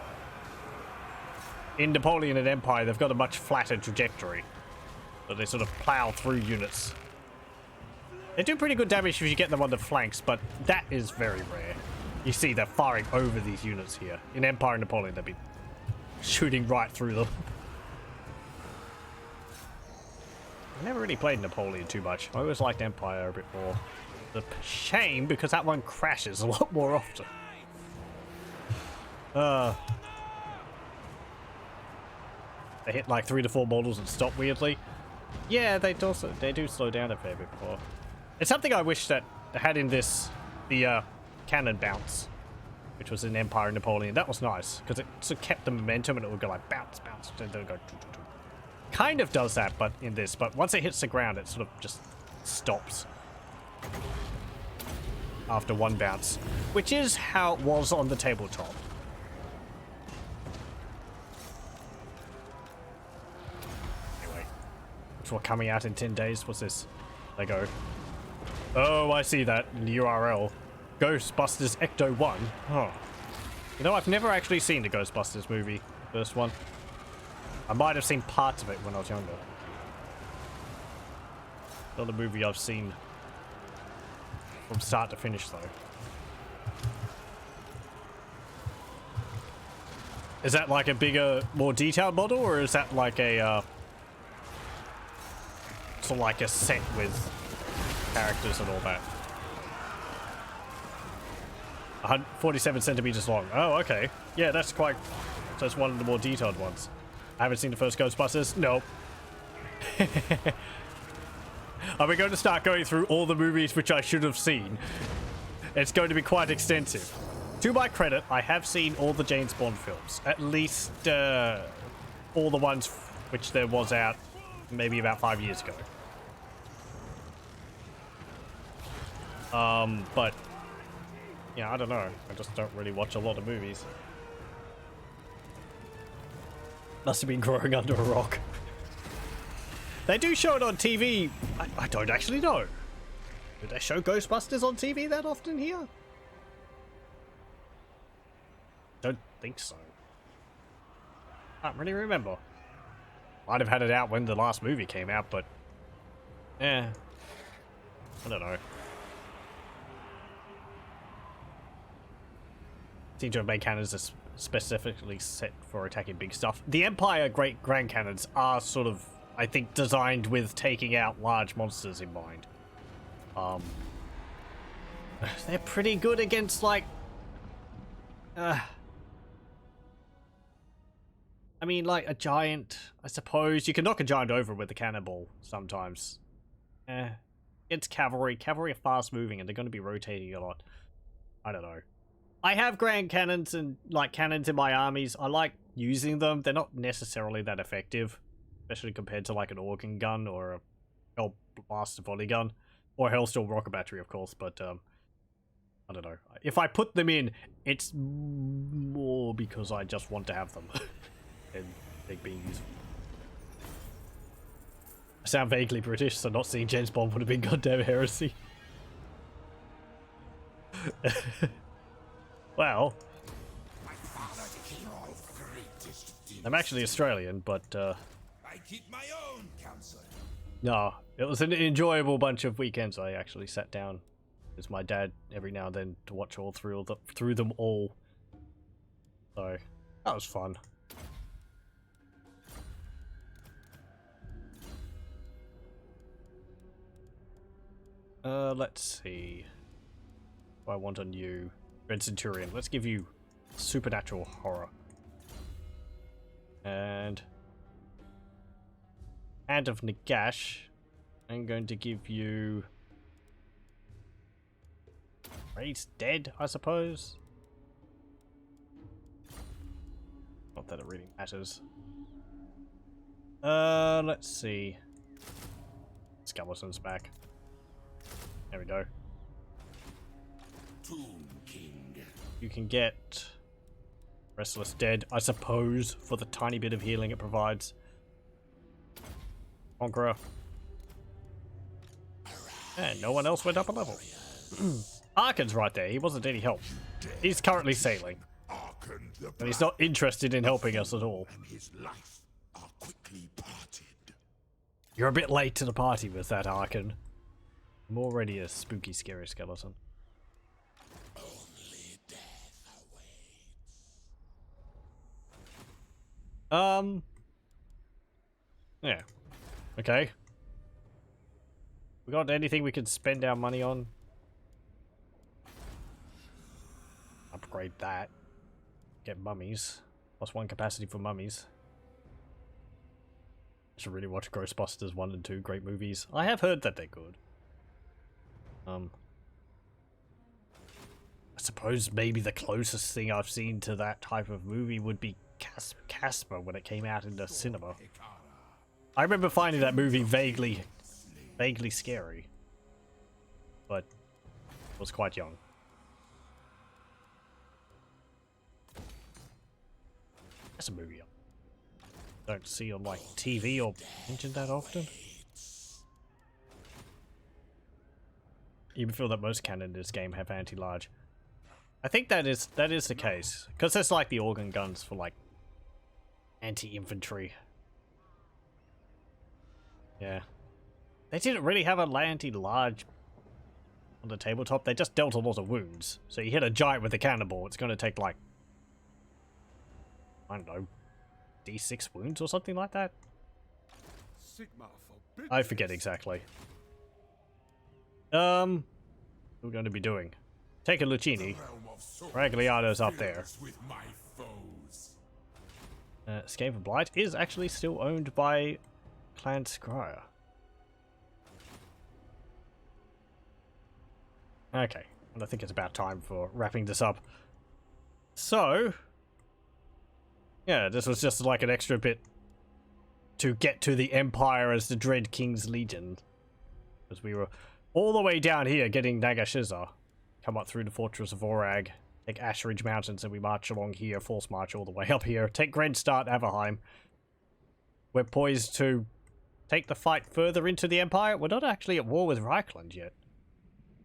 in Napoleon and Empire they've got a much flatter trajectory, so they sort of plow through units. They do pretty good damage if you get them on the flanks, but that is very rare. You see they're firing over these units here. In Empire and Napoleon they'd be shooting right through them. I never really played Napoleon too much. I always liked Empire a bit more. The shame because that one crashes a lot more often. They hit like 3 to 4 models and stop weirdly. Yeah, they do slow down a fair bit more. It's something I wish that they had in this, the cannon bounce, which was in Empire and Napoleon. That was nice because it sort of kept the momentum and it would go like bounce, bounce, and then it would go. Kind of does that, but in this. But once it hits the ground, it sort of just stops after one bounce, which is how it was on the tabletop. Anyway, which one coming out in 10 days? What's this? They go. Oh, I see that in the URL. Ghostbusters Ecto 1. Oh. You know, I've never actually seen the Ghostbusters movie, first one. I might have seen parts of it when I was younger. Not a movie I've seen from start to finish, though. Is that like a bigger, more detailed model, or is that like a sort of like a set with characters and all that? 47 centimeters long. Oh, okay. Yeah, that's quite. So it's one of the more detailed ones. I haven't seen the first Ghostbusters. Nope. Are we going to start going through all the movies which I should have seen? It's going to be quite extensive. To my credit, I have seen all the James Bond films. At least all the ones which there was out maybe about 5 years ago. But yeah, I don't know. I just don't really watch a lot of movies. Must have been growing under a rock. They do show it on TV. I don't actually know. Do they show Ghostbusters on TV that often here? Don't think so. Can't really remember. Might have had it out when the last movie came out, but I don't know. Seem to have made cannons that's specifically set for attacking big stuff. The Empire Great Grand Cannons are sort of, I think, designed with taking out large monsters in mind. They're pretty good against, like, I mean, like a giant. I suppose you can knock a giant over with a cannonball sometimes. It's cavalry. Cavalry are fast moving and they're going to be rotating a lot. I don't know. I have grand cannons and like cannons in my armies. I like using them. They're not necessarily that effective, especially compared to like an organ gun or a Hell Blaster volley gun or Hellstorm rocket battery, of course. But I don't know. If I put them in, it's more because I just want to have them and they're being useful. I sound vaguely British, so not seeing James Bond would have been goddamn heresy. Well, My father became our greatest din. I'm actually Australian, but I keep my own counsel. no, it was an enjoyable bunch of weekends. I actually sat down with my dad every now and then to watch all through them all. So that was fun. Let's see. What I want on you, Red Centurion. Let's give you supernatural horror. And Hand of Nagash. I'm going to give you Ray's Dead, I suppose. Not that it really matters. Let's see. Skeleton's back. There we go. Tomb King. You can get Restless Dead, I suppose, for the tiny bit of healing it provides. Conqueror. And no one else went up a level. Arkan's right there. He wasn't any help. He's currently sailing. Arkan the And he's not interested in helping us at all. and his life are quickly parted. You're a bit late to the party with that, Arkan. I'm already a spooky, scary skeleton. Only death awaits. Yeah. Okay. We got anything we can spend our money on? Upgrade that. Get mummies. +1 capacity for mummies. I should really watch Ghostbusters 1 and 2. Great movies. I have heard that they're good. I suppose maybe the closest thing I've seen to that type of movie would be Casper when it came out in the cinema. I remember finding that movie vaguely scary, but I was quite young. That's a movie I don't see on like TV or mentioned that often. Even feel that most cannon in this game have anti-large. I think that is the case, because there's like the organ guns for like anti-infantry. Yeah, they didn't really have a anti-large on the tabletop. They just dealt a lot of wounds. So you hit a giant with a cannonball, it's going to take like, I don't know, D6 wounds or something like that. Sigma forbid. I forget exactly. What we're going to be doing? Take a Lucini. Ragliato's up there. With my foes. Escape of Blight is actually still owned by Clan Scryer. Okay, and I think it's about time for wrapping this up. So, yeah, this was just like an extra bit to get to the Empire as the Dread King's Legion. Because we were all the way down here getting Nagashizar. Come up through the Fortress of Vorag, take Ashridge Mountains, and we march along here, force march all the way up here, take Grenstart, Averheim. We're poised to take the fight further into the Empire. We're not actually at war with Reichland yet.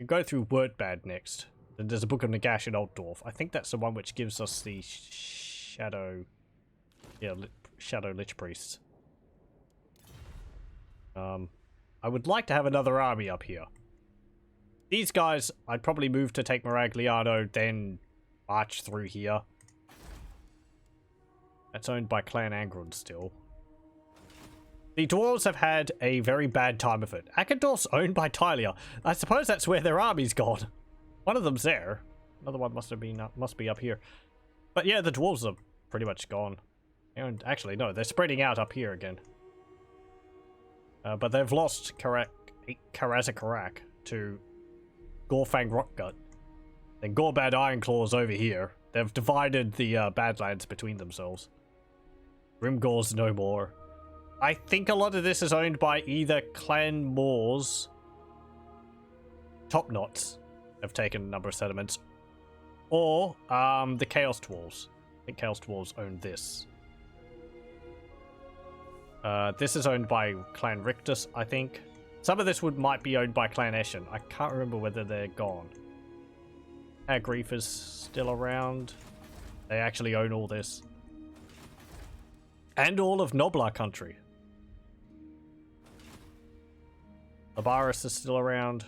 We go through Wordbad next. Then there's a Book of Nagash in Old Dwarf. I think that's the one which gives us the Shadow... Yeah, Shadow Lich Priests. I would like to have another army up here. These guys, I'd probably move to take Maragliano, then march through here. That's owned by Clan Angrun still. The Dwarves have had a very bad time of it. Akendorf's owned by Tylia. I suppose that's where their army's gone. One of them's there. Another one must be up here. But yeah, the Dwarves are pretty much gone. And actually, no, they're spreading out up here again. But they've lost Karazakarak to Gorfang Rockgut. Then Gorbad Ironclaw's over here. They've divided the Badlands between themselves. Grimgor's no more. I think a lot of this is owned by either Clan Moors, Topknots have taken a number of settlements, or the Chaos Dwarves. I think Chaos Dwarves own this. This is owned by Clan Rictus, I think. Some of this might be owned by Clan Eshin. I can't remember whether they're gone. Grief is still around. They actually own all this. And all of Noblar country. Labaris is still around.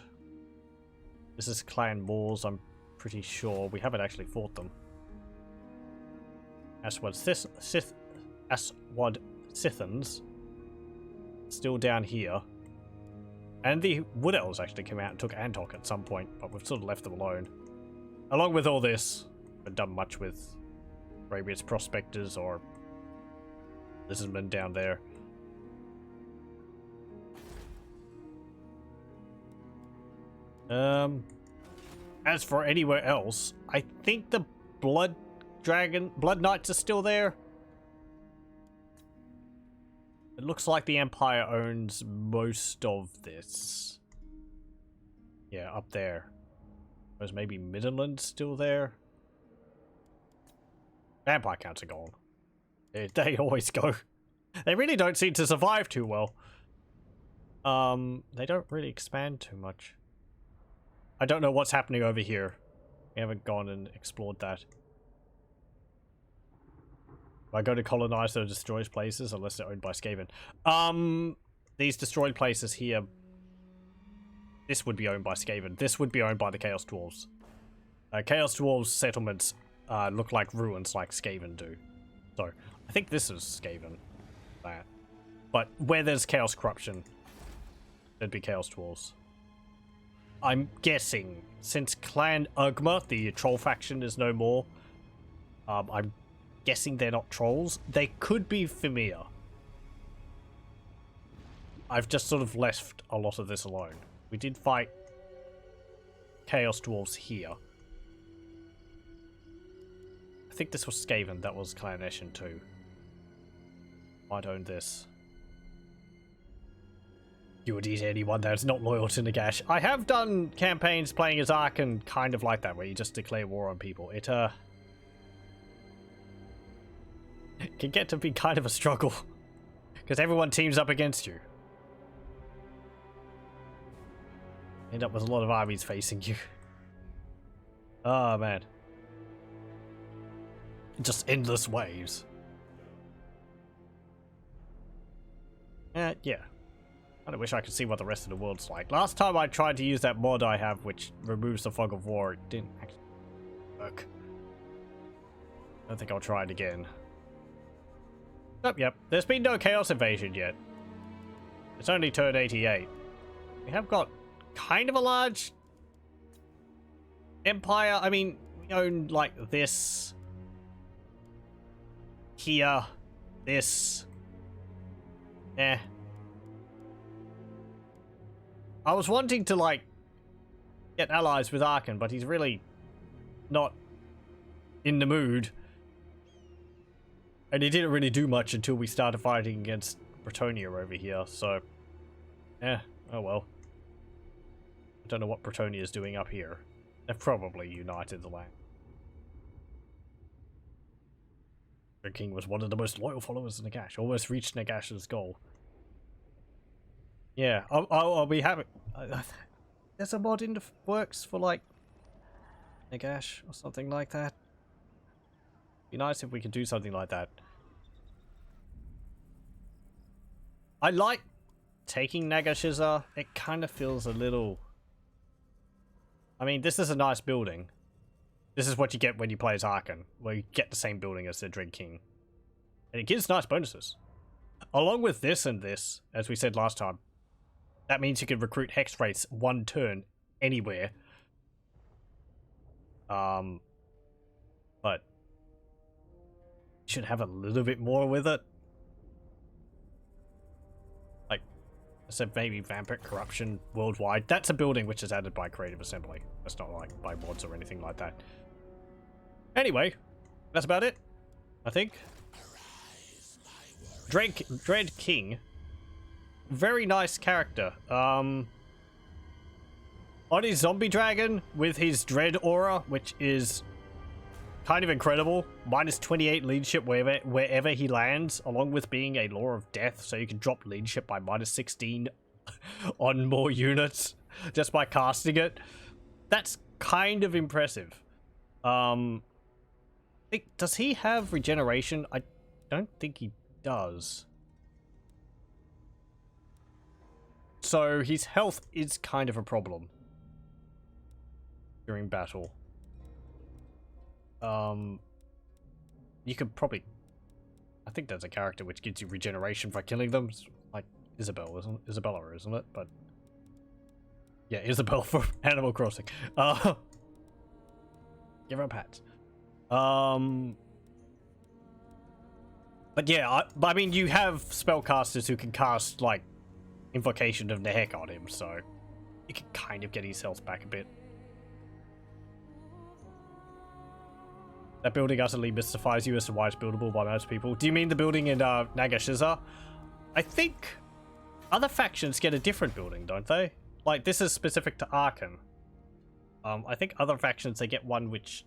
This is Clan Moors, I'm pretty sure. We haven't actually fought them. Aswad Sithans. Still down here. And the Wood Elves actually came out and took Antok at some point, but we've sort of left them alone. Along with all this, I haven't done much with Arabia's Prospectors or Lizardmen down there. As for anywhere else, I think the Blood Knights are still there. It looks like the Empire owns most of this. Yeah, up there. There's maybe Midland still there. Vampire counts are gone. They always go. They really don't seem to survive too well. They don't really expand too much. I don't know what's happening over here. We haven't gone and explored that. If I go to colonize those destroyed places, unless they're owned by Skaven. These destroyed places here. This would be owned by Skaven. This would be owned by the Chaos Dwarves. Chaos Dwarves settlements look like ruins like Skaven do. So, I think this is Skaven. That. But where there's Chaos Corruption, there'd be Chaos Dwarves. I'm guessing, since Clan Ugma, the troll faction, is no more, I'm guessing they're not trolls. They could be Fimir. I've just sort of left a lot of this alone. We did fight Chaos Dwarves here. I think this was Skaven, that was Clan Eshin too. Might own this. You would eat anyone that's not loyal to Nagash. I have done campaigns playing as Arkan kind of like that, where you just declare war on people. It can get to be kind of a struggle. Because everyone teams up against you. End up with a lot of armies facing you. Oh man. Just endless waves. Yeah. I wish I could see what the rest of the world's like. Last time I tried to use that mod I have, which removes the fog of war, it didn't actually work. I don't think I'll try it again. Oh, yep. There's been no Chaos Invasion yet. It's only turn 88. We have got kind of a large empire. I mean, we own like this. Here. This. I was wanting to, like, get allies with Arkan, but he's really not in the mood. And he didn't really do much until we started fighting against Bretonnia over here, so... oh well. I don't know what Bretonnia is doing up here. They've probably united the land. The king was one of the most loyal followers of Nagash. Almost reached Nagash's goal. Yeah, I'll be happy. There's a mod in the works for, like, Nagash or something like that. Be nice if we could do something like that. I like taking Nagash's. It kind of feels a little... I mean, this is a nice building. This is what you get when you play as Arkan, where you get the same building as the Dread King. And it gives nice bonuses. Along with this and this, as we said last time, that means you can recruit Hex Wraiths one turn anywhere. But you should have a little bit more with it. Like I said, maybe Vampiric Corruption worldwide. That's a building which is added by Creative Assembly. That's not like by mods or anything like that. Anyway, that's about it, I think. Dread King. Very nice character. On his zombie dragon with his dread aura, which is kind of incredible. Minus 28 leadership wherever he lands, along with being a Law of Death, so you can drop leadership by minus 16 on more units just by casting it. That's kind of impressive. Does he have regeneration? I don't think he does. So his health is kind of a problem during battle. You could probably... I think there's a character which gives you regeneration for killing them. It's like Isabella, isn't it? But yeah, Isabel from Animal Crossing. Give her a pat. But yeah, I mean, you have spellcasters who can cast like Invocation of Nehek on him, so you can kind of get his health back a bit. That building utterly mystifies you as to why it's buildable by most people. Do you mean the building in Nagash? I think other factions get a different building, don't they? Like, this is specific to Arkham. I think other factions, they get one which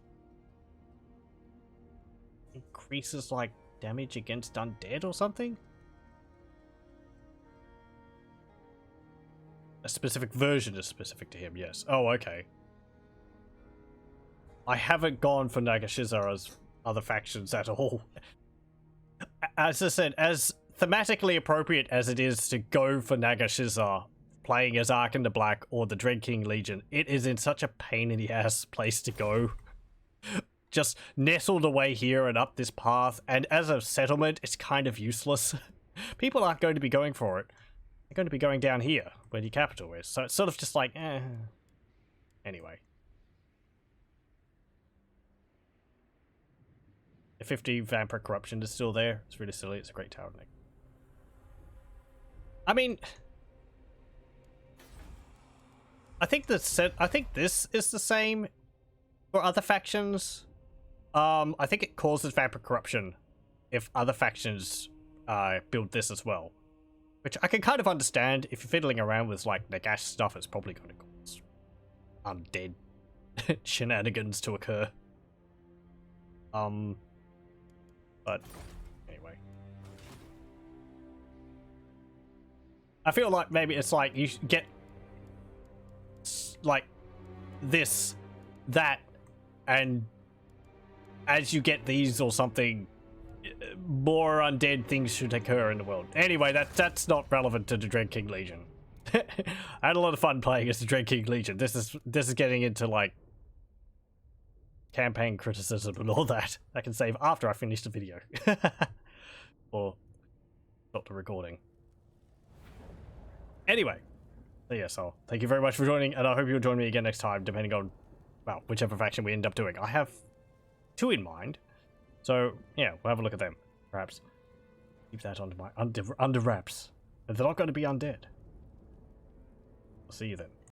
increases, like, damage against undead or something? A specific version is specific to him, yes. Oh, okay. I haven't gone for Nagashizara's other factions at all. As I said, as thematically appropriate as it is to go for Nagashizara playing as Ark in the Black or the Dread King Legion, it is in such a pain in the ass place to go. Just nestled away here and up this path, and as a settlement, it's kind of useless. People aren't going to be going for it. They're going to be going down here, where the capital is, so it's sort of just like, eh. Anyway. The 50 Vampire Corruption is still there. It's really silly. It's a great tower. I mean, I think this is the same for other factions. I think it causes Vampire Corruption if other factions build this as well, which I can kind of understand. If you're fiddling around with like Nagash stuff, it's probably going to cause undead shenanigans to occur. But anyway, I feel like maybe it's like you get like this, that, and as you get these or something, more undead things should occur in the world. Anyway, that's not relevant to the Dread King Legion. I had a lot of fun playing as the Dread King Legion. This is getting into like campaign criticism and all that. I can save after I finish the video. Or stop the recording. Anyway, so yes, thank you very much for joining, and I hope you'll join me again next time, depending on, well, whichever faction we end up doing. I have 2 in mind, so yeah, we'll have a look at them, perhaps. Keep that under wraps. And they're not going to be undead. I'll see you then.